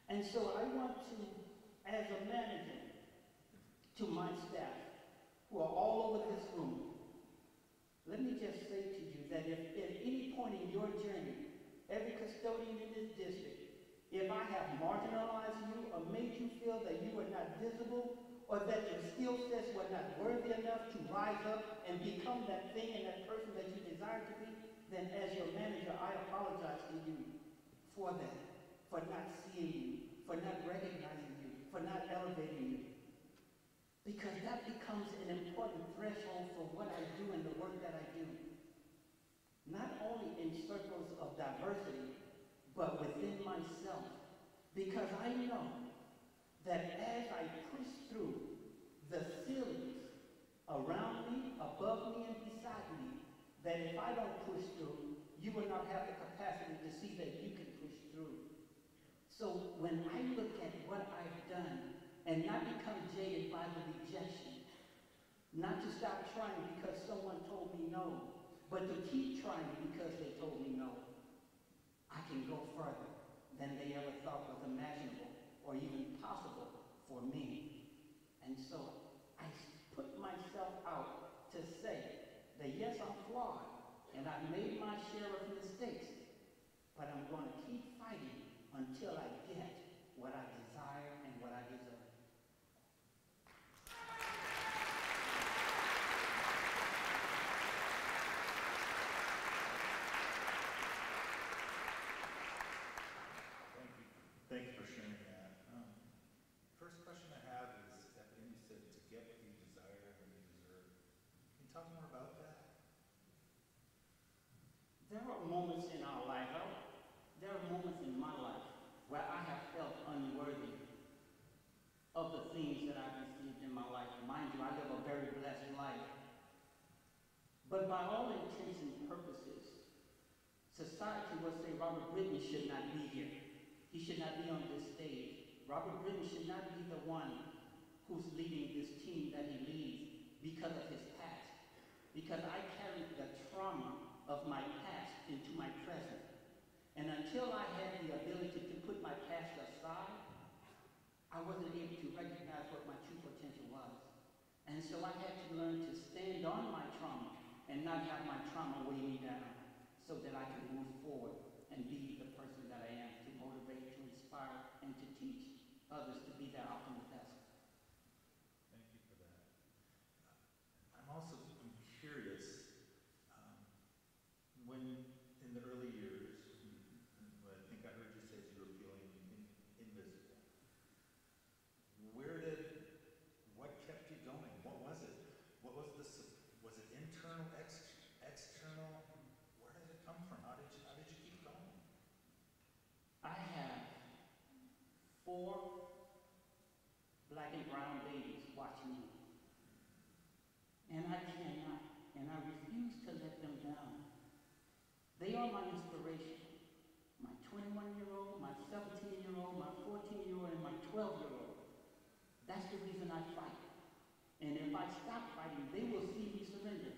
And so I want to, as a manager, to my staff, who are all over this room, let me just say to you that if at any point in your journey, every custodian in this district, if I have marginalized you or made you feel that you were not visible, or that your skill sets were not worthy enough to rise up and become that thing and that person that you desire to be, then as your manager, I apologize to you for that, for not seeing you, for not recognizing you, for not elevating you. Because that becomes an important threshold for what I do and the work that I do. Not only in circles of diversity, but within myself. Because I know that as I push through the ceilings around me, above me, and beside me, that if I don't push through, you will not have the capacity to see that you can push through. So when I look at what I've done and not become jaded by the rejection, not to stop trying because someone told me no, but to keep trying because they told me no, I can go further than they ever thought was imaginable or even possible for me. And so I put myself out to say that yes, I'm flawed, and I've made my share of mistakes, but I'm going to keep fighting until I get what I desire and what I deserve. you for sharing that. First question I have is, at the end you said to get what you desire and what you deserve. Can you talk more about that? There are moments in our life, there are moments in my life where I have felt unworthy of the things that I've received in my life. Mind you, I live a very blessed life. But by all intents and purposes, society will say Robert Britton should not be here. He should not be on this stage. Robert Britton should not be the one who's leading this team that he leads because of his past. Because I carried the trauma of my past into my present. And until I had the ability to put my past aside, I wasn't able to recognize what my true potential was. And so I had to learn to stand on my trauma and not have my trauma weigh me down so that I can move forward and be the person that I am, to motivate, to inspire, and to teach others to be their optimal best. Thank you for that. I'm curious, when in the early years, what I think I heard you say is you were feeling invisible. What kept you going? What was it? What was was it internal, external? Where did it come from? How did you keep going? I have 4 black and brown babies watching me. And I cannot, and I refuse to let them down. They are my inspiration. My 21-year-old, my 17-year-old, my 14-year-old, and my 12-year-old. That's the reason I fight. And if I stop fighting, they will see me surrender.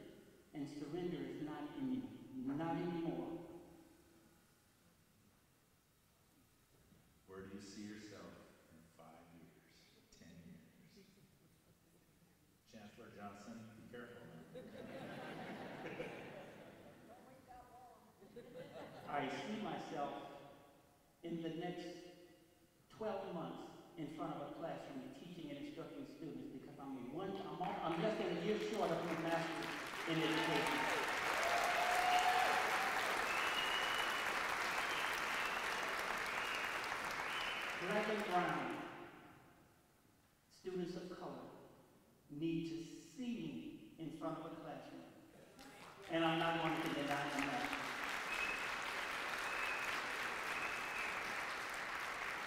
And surrender is not in me, not anymore. Where do you see yourself in 5 years, 10 years? Chancellor Johnson, be careful. I see myself in the next 12 months in front of a classroom teaching and instructing students, because I'm less than a year short of my master's in education. Black and brown students of color need to see me in front of a classroom. And I'm not going to deny them that.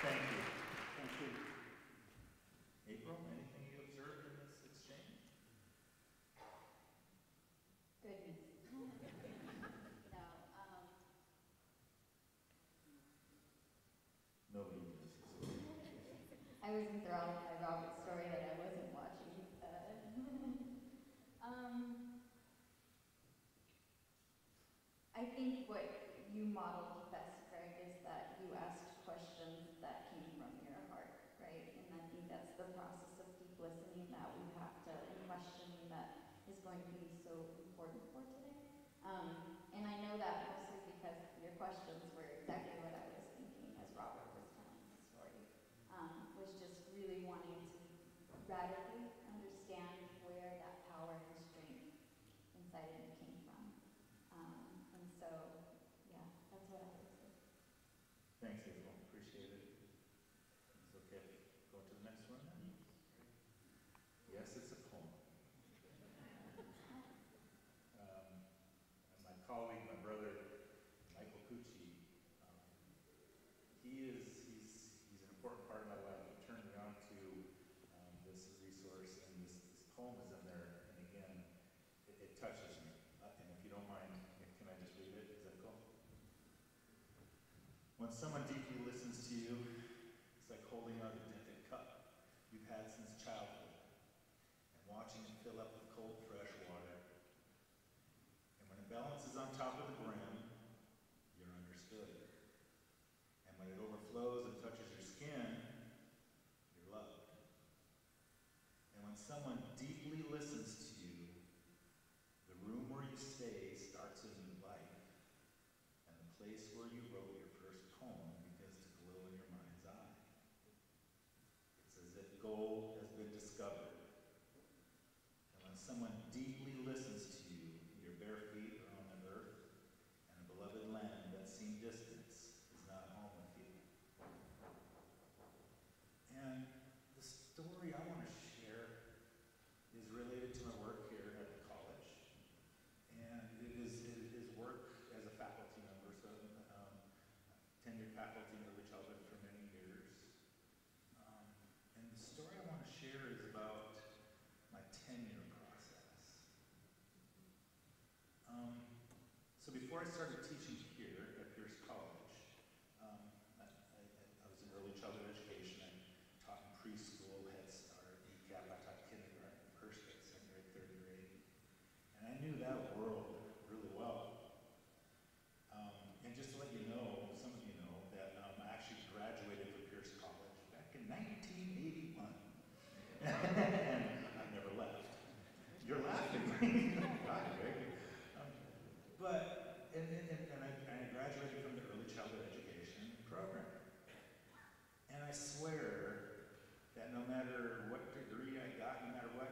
Thank you. Thank you. April, anything you observed in this exchange? Goodness. Nobody does. I was enthralled by Robert's story that I wasn't watching. I think what you modeled best, Greg, is that you asked questions that came from your heart, right? And I think that's the process of deep listening that we have to, and questioning, that is going to be so important for today. And I know that mostly because your questions were exactly what I was thinking as Robert was telling his story. Was just really wanting to radically understand where that power and strength inside of me came from. And so, yeah, that's what I would say. Thanks, April. Appreciate it. It's okay. Go to the next one then. Yes, it's a poem. And my colleague, my brother, Michael Cucci, he's an important part of my life. He turned me on to this resource, and this poem is in there. And again, it touches me. And if you don't mind, can I just read it? Is that cool? When someone deeply listens to you, it's like holding out a dented cup you've had since childhood and watching it fill up with cold, fresh water. And when it balances on top of the brim, you're understood. And when it overflows and touches your skin, you're loved. And when someone deeply listens to you, the room where you stay starts a new life. And the place where you wrote your first poem begins to glow in your mind's eye. It's as if gold has been discovered. And when someone deeply listens to you, your bare feet are on the earth, and a beloved land that seemed distance is not home with you. knew that world really well. And just to let you know, some of you know, that I actually graduated from Pierce College back in 1981. And I've never left. You're laughing. Hi, Greg. I graduated from the early childhood education program. And I swear that no matter what degree I got, no matter what,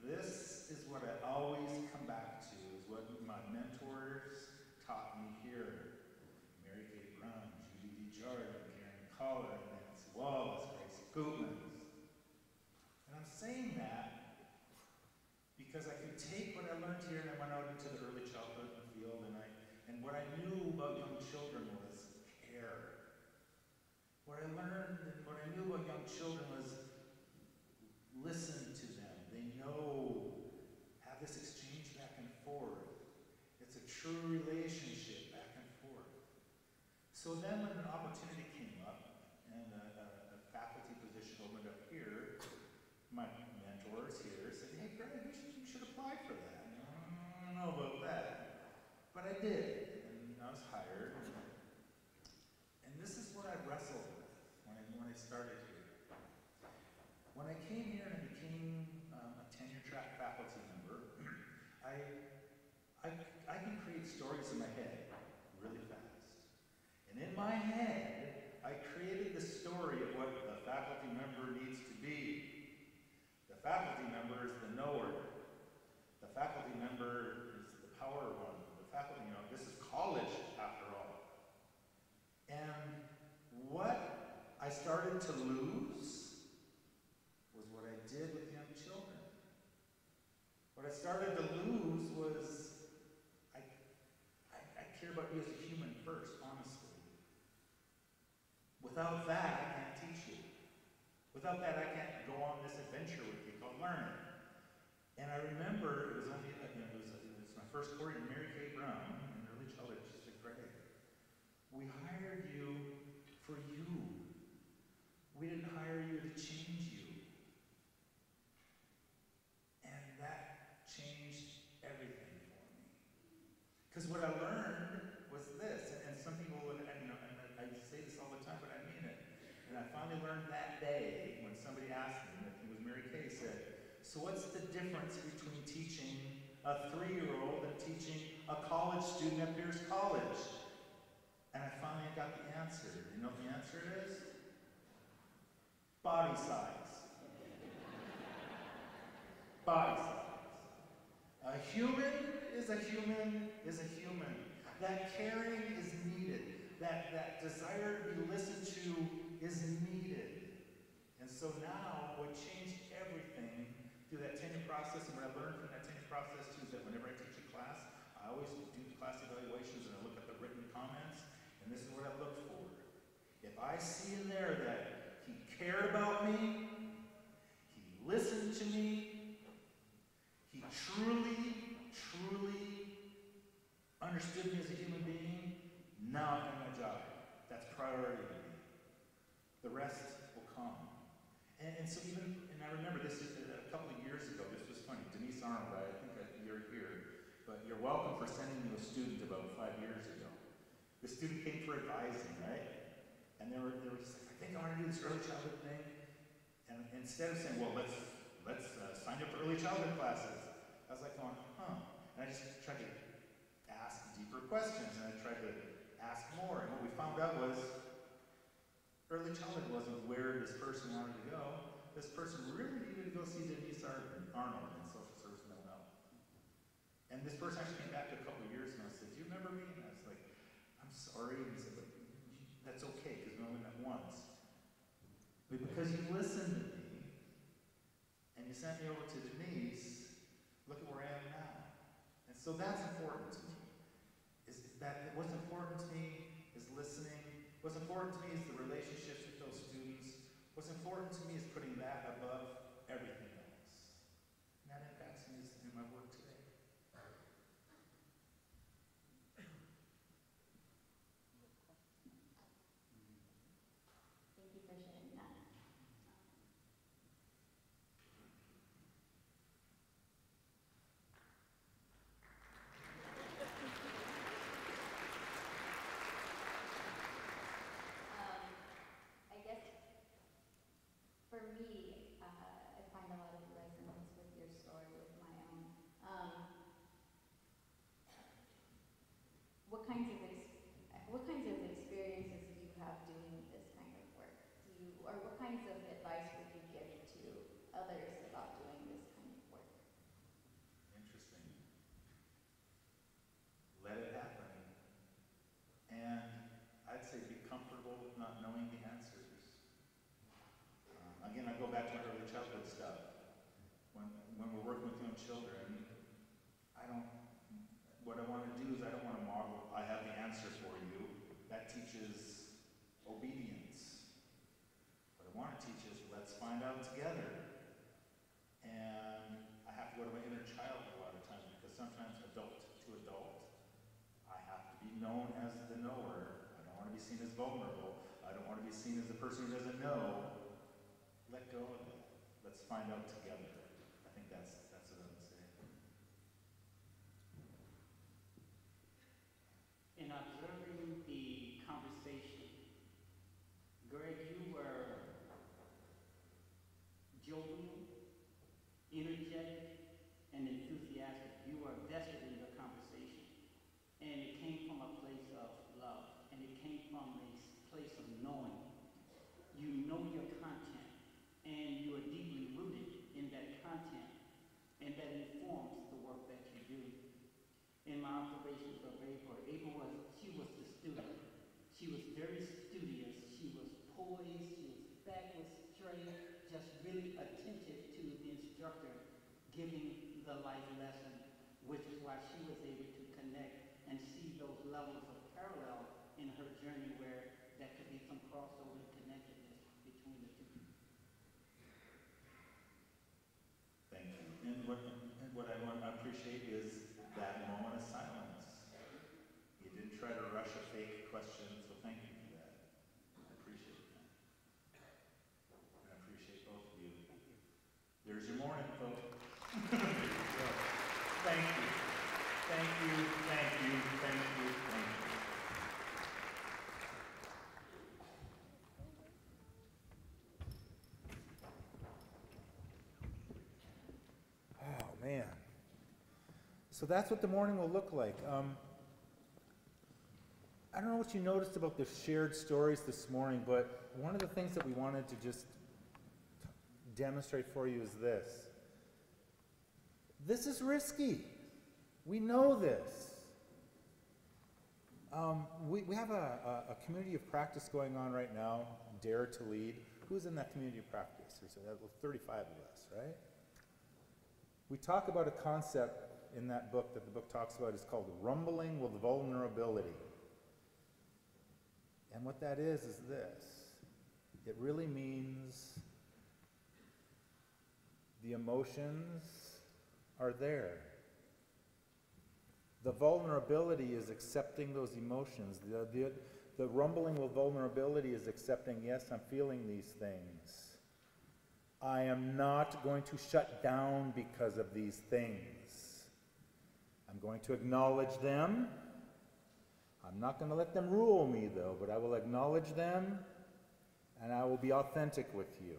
this is what I always come back to, is what my mentors taught me here. Mary Kay Brown, Judy D. Jordan, Karen Collar, Nancy Wallace, Grace Gutmann. And I'm saying that because I could take what I learned here and I went out into the early childhood field, and what I knew about young children was care. What I learned and what I knew about young children was listen to them. They know, have this exchange back and forth. It's a true relationship back and forth. So then when an opportunity came up and a faculty position opened up here, my mentors here said, hey, Greg, you should apply for that. I don't know about that. But I did, and I was hired. And this is what I wrestled with when I started here. When I came here and I became a tenure-track faculty member, I can create stories in my head really fast. And in my head, I created the story of what the faculty member needs to be. The faculty member is the knower. The faculty member is the power one. The faculty, this is college after all. And what I started to lose was what I did with young children. What I started to lose was I care about you as a human first, honestly. Without that, I can't teach you. Without that, I can't go on this adventure with you called learning. And I remember it was my first quarter in Mary Kay Brown in early childhood, District Day. We hired you for you. We didn't hire you to change you. And that changed everything for me. Because what I learned was this, and some people would, and I say this all the time, but I mean it. And I finally learned that day when somebody asked me, and it was Mary Kay, said, so what's the difference between teaching a 3-year-old and teaching a college student at Pierce College? And I finally got the answer. You know what the answer is? Body size. Body size. A human is a human is a human. That caring is needed. That desire to be listened to is needed. And so now what changed everything through that tenure process, and what I learned from that tenure process too, is that whenever I teach a class, I always do class evaluations and I look at the written comments, and this is what I look for. If I see in there that he cared about me, he listened to me, he truly, truly understood me as a human being, now I've done my job. That's priority to me. The rest will come. And so and I remember this is a couple of years ago, this was funny, Denise Arnold, I think you're here, but you're welcome for sending me a student about 5 years ago. The student came for advising, right? And they were just like, I think I want to do this early childhood thing. And instead of saying, well, let's sign up for early childhood classes, I was like going, huh. And I just tried to ask deeper questions, and I tried to ask more. And what we found out was, early childhood wasn't where this person wanted to go. This person really needed to go see Denise Arnold in social service mental health. And this person actually came back a couple of years ago and said, do you remember me? And I was like, I'm sorry. And he said, but that's okay, because we only met once. But because you listened to me, and you sent me over to Denise, look at where I am now. And so that's important to me. What's important to me is listening. What's important to me is the relationships with those students. What's important to me is putting that above everything else. And that impacts me in my work today. Thank you for sharing that. known as the knower. I don't want to be seen as vulnerable. I don't want to be seen as the person who doesn't know. Let go of it. Let's find out together. I think that's what I would say. In observing the conversation, Greg, you were jovial, energetic, and enthusiastic. You were vested in your conversation. And it came from a place of love. And it came from a place of knowing. You know your content. And you are deeply rooted in that content. And that informs the work that you do. In my observations of April, she was the student. She was very studious. She was poised. She was back was straight, just really attentive to the instructor giving the life lesson, which is why she was able to connect and see those levels of parallel in her journey where there could be some crossover and connectedness between the two. Thank you. And what I want to appreciate is that moment of silence. You didn't try to rush a fake question, so thank you for that. I appreciate that. And I appreciate both of you. There's your morning, folks. There you go. Thank you. Thank you, thank you, thank you, thank you. Oh, man. So that's what the morning will look like. I don't know what you noticed about the shared stories this morning, but one of the things that we wanted to just demonstrate for you is this. This is risky. We know this. We have a community of practice going on right now, Dare to Lead. Who's in that community of practice? There's 35 of us, right? We talk about a concept in that book that the book talks about. Is called rumbling with vulnerability. And what that is this. It really means the emotions are there. The vulnerability is accepting those emotions. The rumbling with vulnerability is accepting, yes, I'm feeling these things. I am not going to shut down because of these things. I'm going to acknowledge them. I'm not going to let them rule me, though, but I will acknowledge them, and I will be authentic with you.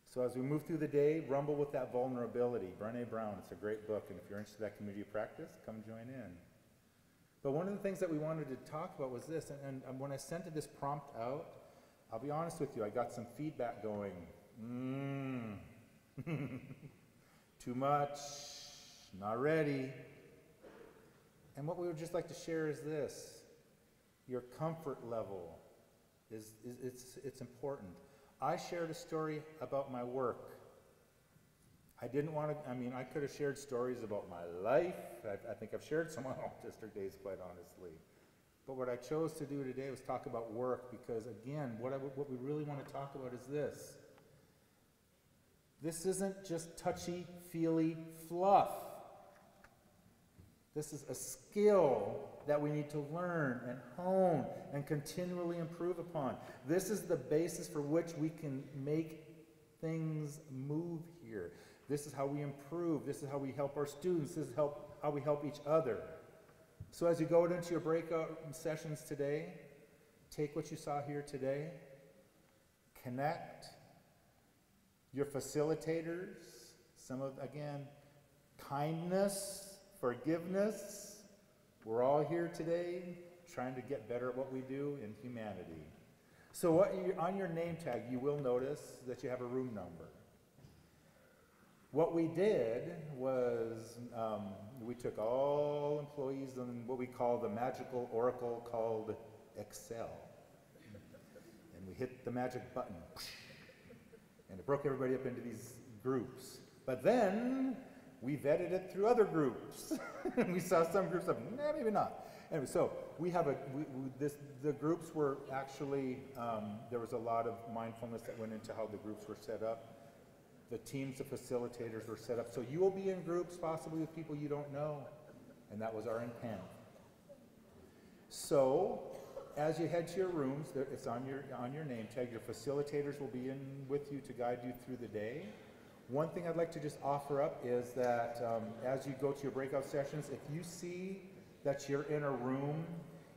So as we move through the day, rumble with that vulnerability. Brené Brown, it's a great book, and if you're interested in that community of practice, come join in. But one of the things that we wanted to talk about was this, and when I sent this prompt out, I'll be honest with you, I got some feedback going, too much, not ready. And what we would just like to share is this. Your comfort level it's important. I shared a story about my work. I didn't want to, I could have shared stories about my life. I think I've shared some on all District Days, quite honestly. But what I chose to do today was talk about work because, again, what we really want to talk about is this. This isn't just touchy-feely fluff. This is a skill that we need to learn and hone and continually improve upon. This is the basis for which we can make things move here. This is how we improve. This is how we help our students. This is how we help each other. So as you go into your breakout sessions today, take what you saw here today, connect. Your facilitators, again, kindness, forgiveness. We're all here today trying to get better at what we do in humanity. So on your name tag, you will notice that you have a room number. What we did was we took all employees in what we call the magical oracle called Excel. And we hit the magic button. And it broke everybody up into these groups. But then we vetted it through other groups. And we saw some groups of, maybe not. Anyway, so we have the groups were actually, there was a lot of mindfulness that went into how the groups were set up. The teams of facilitators were set up. So you will be in groups possibly with people you don't know. And that was our intent. So, as you head to your rooms, it's on your name tag. Your facilitators will be in with you to guide you through the day. One thing I'd like to just offer up is that as you go to your breakout sessions, if you see that you're in a room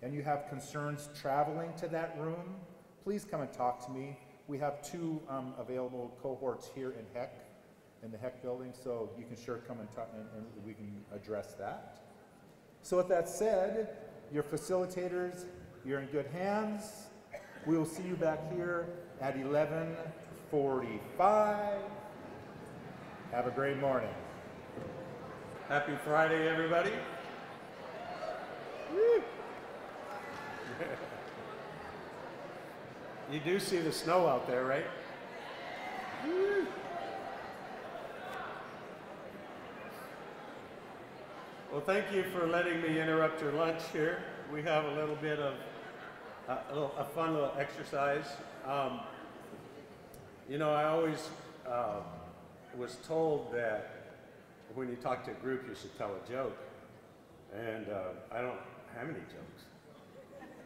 and you have concerns traveling to that room, please come and talk to me. We have 2 available cohorts here in Heck, in the Heck building, so you can sure come and talk, and we can address that. So with that said, your facilitators, you're in good hands. We will see you back here at 11:45. Have a great morning. Happy Friday, everybody. Woo. You do see the snow out there, right? Woo. Well, thank you for letting me interrupt your lunch here. We have a little bit of a fun little exercise. You know, I always was told that when you talk to a group, you should tell a joke, and I don't have any jokes.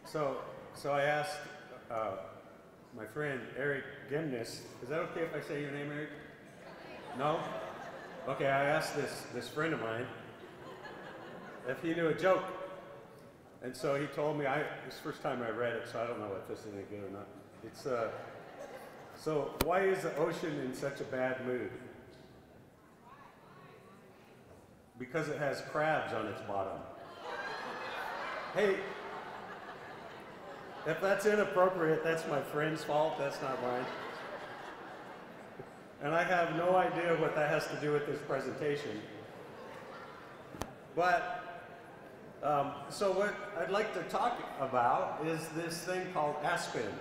So I asked my friend Eric Gimnis. Is that okay if I say your name, Eric? No? Okay, I asked this friend of mine if he knew a joke. And so he told me, it's the first time I read it, so I don't know if this is any good or not. It's, so why is the ocean in such a bad mood? Because it has crabs on its bottom. Hey, if that's inappropriate, that's my friend's fault, that's not mine. And I have no idea what that has to do with this presentation. But, so what I'd like to talk about is this thing called Aspen.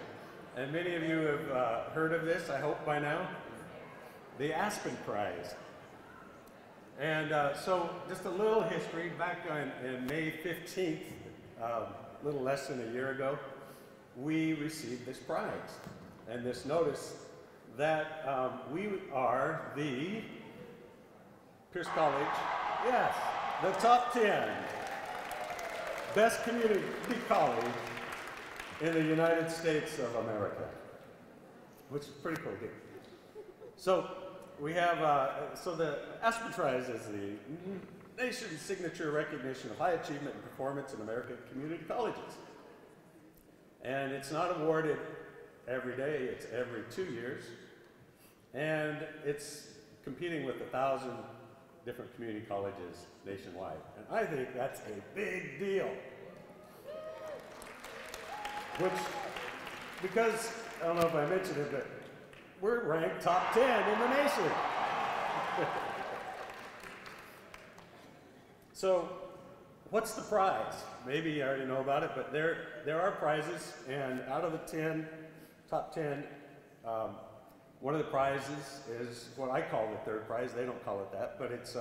And many of you have heard of this, I hope by now. The Aspen Prize. And so just a little history. Back in May 15th, a little less than a year ago, we received this prize and this notice that we are the Pierce College, yes, the top 10 best community college in the United States of America, which is a pretty cool deal. So we have, so the Aspen Prize is the nation's signature recognition of high achievement and performance in American community colleges. And it's not awarded every day, it's every 2 years. And it's competing with 1,000 different community colleges nationwide. And I think that's a big deal. Which, because, I don't know if I mentioned it, but we're ranked top 10 in the nation. So, what's the prize? Maybe you already know about it, but there are prizes, and out of the top 10, one of the prizes is what I call the third prize. They don't call it that, but it's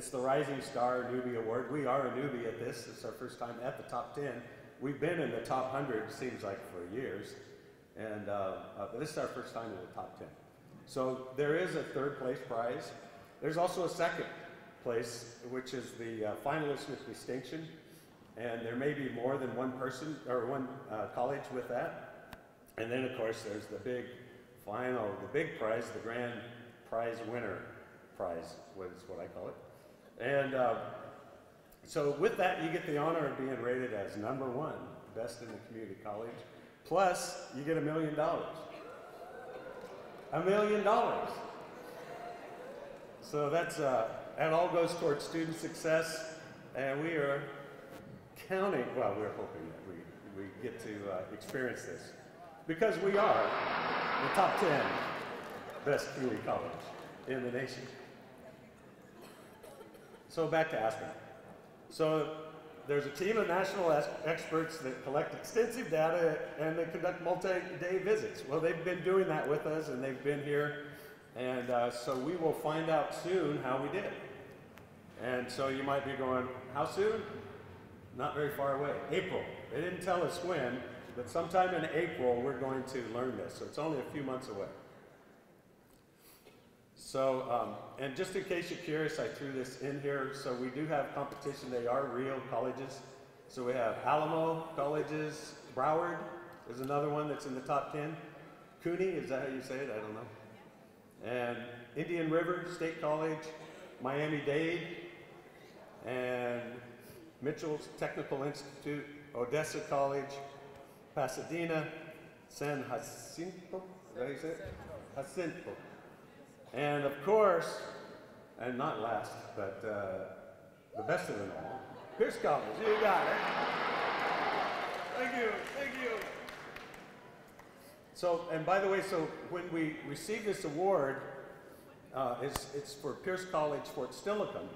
the Rising Star Newbie Award. We are a newbie at this. It's our first time at the top 10. We've been in the top 100, seems like, for years, and but this is our first time in the top 10. So there is a third place prize. There's also a second place, which is the finalist with distinction, and there may be more than one person or one college with that. And then, of course, there's the big final, the big prize, the grand prize winner prize, is what I call it. And so with that, you get the honor of being rated as #1, best in the community college. Plus, you get $1 million. $1 million. So that's, that all goes towards student success, and we are counting, well, we're hoping that we get to experience this, because we are the top 10 best community college in the nation. So back to Aspen. So there's a team of national experts that collect extensive data and they conduct multi-day visits. Well, they've been doing that with us and they've been here. And so we will find out soon how we did. And so you might be going, how soon? Not very far away. April. They didn't tell us when, but sometime in April we're going to learn this. So it's only a few months away. So, and just in case you're curious, I threw this in here. So we do have competition. They are real colleges. So we have Alamo Colleges, Broward is another one that's in the top 10. Cooney, is that how you say it? I don't know. And Indian River State College, Miami-Dade, and Mitchell's Technical Institute, Odessa College, Pasadena, San Jacinto, is that how you say it? Jacinto. And of course, and not last, but the best of them all, Pierce College, you got it. Thank you, thank you. So, and by the way, so when we receive this award, it's for Pierce College, Fort Steilacoom.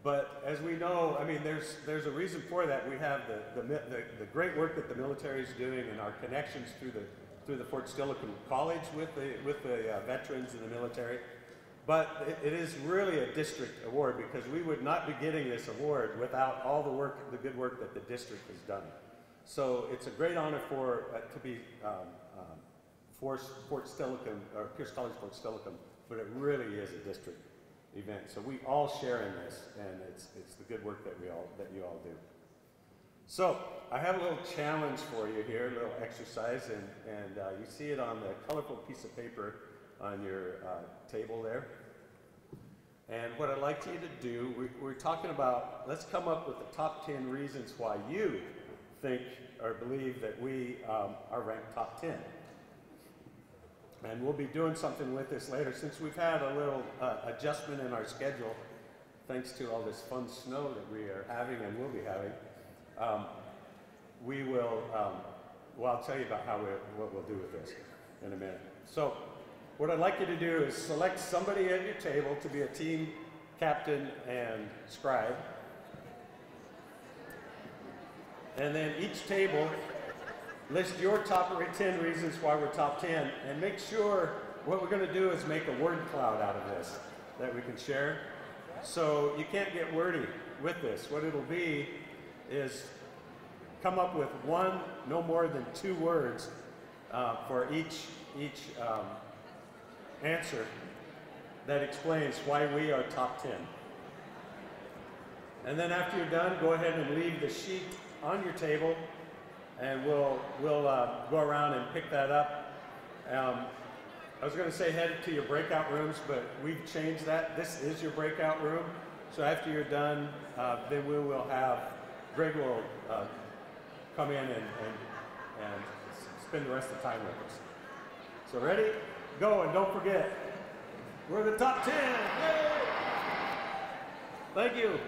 But as we know, I mean, there's a reason for that. We have the great work that the military is doing and our connections through the Fort Steilacoom College with the veterans in the military. But it is really a district award because we would not be getting this award without all the good work that the district has done. So it's a great honor to be for Fort Steilacoom, or Pierce College Fort Steilacoom, but it really is a district event. So we all share in this, and it's the good work that you all do. So I have a little challenge for you here, a little exercise, and you see it on the colorful piece of paper on your table there. And what I'd like you to do, we're talking about, let's come up with the top 10 reasons why you think or believe that we are ranked top 10. And we'll be doing something with this later. Since we've had a little adjustment in our schedule, thanks to all this fun snow that we are having and will be having, we will, well, I'll tell you about what we'll do with this in a minute. So what I'd like you to do is select somebody at your table to be a team captain and scribe. And then each table, list your top 10 reasons why we're top 10, and make sure what we're going to do is make a word cloud out of this that we can share. So you can't get wordy with this. What it'll be is come up with no more than 2 words for each answer that explains why we are top 10. And then after you're done, go ahead and leave the sheet on your table, and we'll go around and pick that up. I was going to say head to your breakout rooms, but we've changed that. This is your breakout room. So after you're done, then we will have, Greg will come in and spend the rest of the time with us. So ready? Go, and don't forget, we're the top 10. Yay! Thank you.